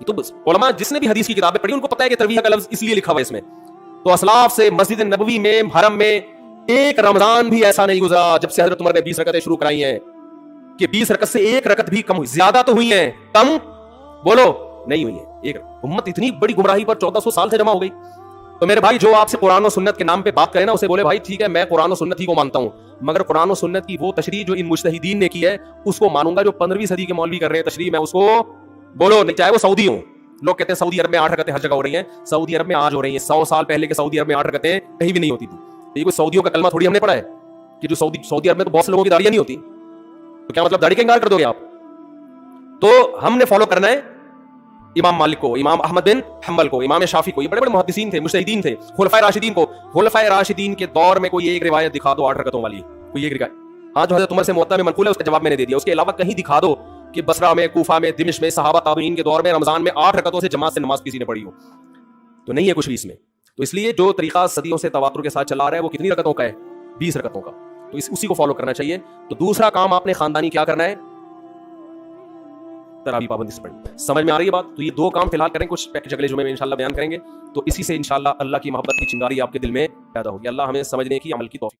تو علماء جس نے بھی حدیث کی کتابیں پڑھی ان کو پتا ہے کہ ترویح کا لفظ اس لیے لکھا ہوا ہے اس میں. تو اسلاف سے مسجد نبوی میں, حرم میں ایک رمضان بھی ایسا نہیں گزرا جب سے حضرت عمر نے 20 رکعتیں شروع کرائی ہیں کہ 20 رکعت سے 1 رکعت بھی کم ہوئی. زیادہ تو ہوئی ہیں, کم بولو نہیں ہوئی ہے. ایک امت اتنی بڑی گمراہی پر 1400 سال سے جمع ہو گئی. تو میرے بھائی جو آپ سے قرآن و سنت کے نام پہ بات کرے نا, اسے بولے بھائی ٹھیک ہے میں قرآن و سنت ہی کو مانتا ہوں, مگر قرآن و سنت کی وہ تشریح جو ان مجتہدین نے کی ہے اس کو مانوں گا. جو 15ویں صدی کے مولوی کر رہے ہیں تشریح, میں اس کو بولو نہیں, چاہے وہ سعودی ہوں. لوگ کہتے ہیں سعودی عرب میں 8 رکعتیں ہر جگہ ہو رہی ہیں. سعودی عرب میں آج ہو رہی ہیں, 100 سال پہلے کے سعودی عرب میں 8 رکعتیں کہیں بھی نہیں ہوتی تھی. یہ کوئی سعودیوں کا کلمہ تھوڑی ہم نے پڑھا ہے کہ جو سعودی عرب میں تو بہت سے لوگوں کی داڑیاں نہیں ہوتی. تو کیا مطلب داڑھی کا انکار کر دو گے آپ؟ تو ہم نے فالو کرنا ہے امام مالک کو, امام احمد بن حنبل کو, امام شافعی کو. یہ بڑے بڑے محدثین تھے, مجتہدین تھے. خلفائے راشدین کو, خلفائے راشدین کے دور میں کوئی ایک روایت دکھا دو 8 رکعتوں والی, کوئی ایک روایت. ہاں جو حضرت عمر سے موطا میں منقول ہے اس کا جواب میں نے دے دیا. اس کے علاوہ کہیں دکھا دو کہ بصرہ میں, کوفہ میں, دمشق میں صحابہ تابعین کے دور میں رمضان میں 8 رکعتوں سے جماعت سے نماز کسی نے پڑھی ہو. تو نہیں ہے کچھ بھی اس میں. تو اس لیے جو طریقہ صدیوں سے تواتر کے ساتھ چلا رہا ہے وہ کتنی رکعتوں کا ہے؟ 20 رکعتوں کا. تو اسی کو فالو کرنا چاہیے. تو دوسرا کام آپ نے خاندانی کیا کرنا ہے؟ تراویح پابندی سے پڑھیں. سمجھ میں آ رہی ہے بات؟ تو یہ 2 کام فی الحال کریں, کچھ پیکج اگلے جمعے میں انشاءاللہ بیان کریں گے. تو اسی سے انشاءاللہ اللہ کی محبت کی چنگاری آپ کے دل میں پیدا ہوگی. اللہ ہمیں سمجھنے کی, عمل کی توفیق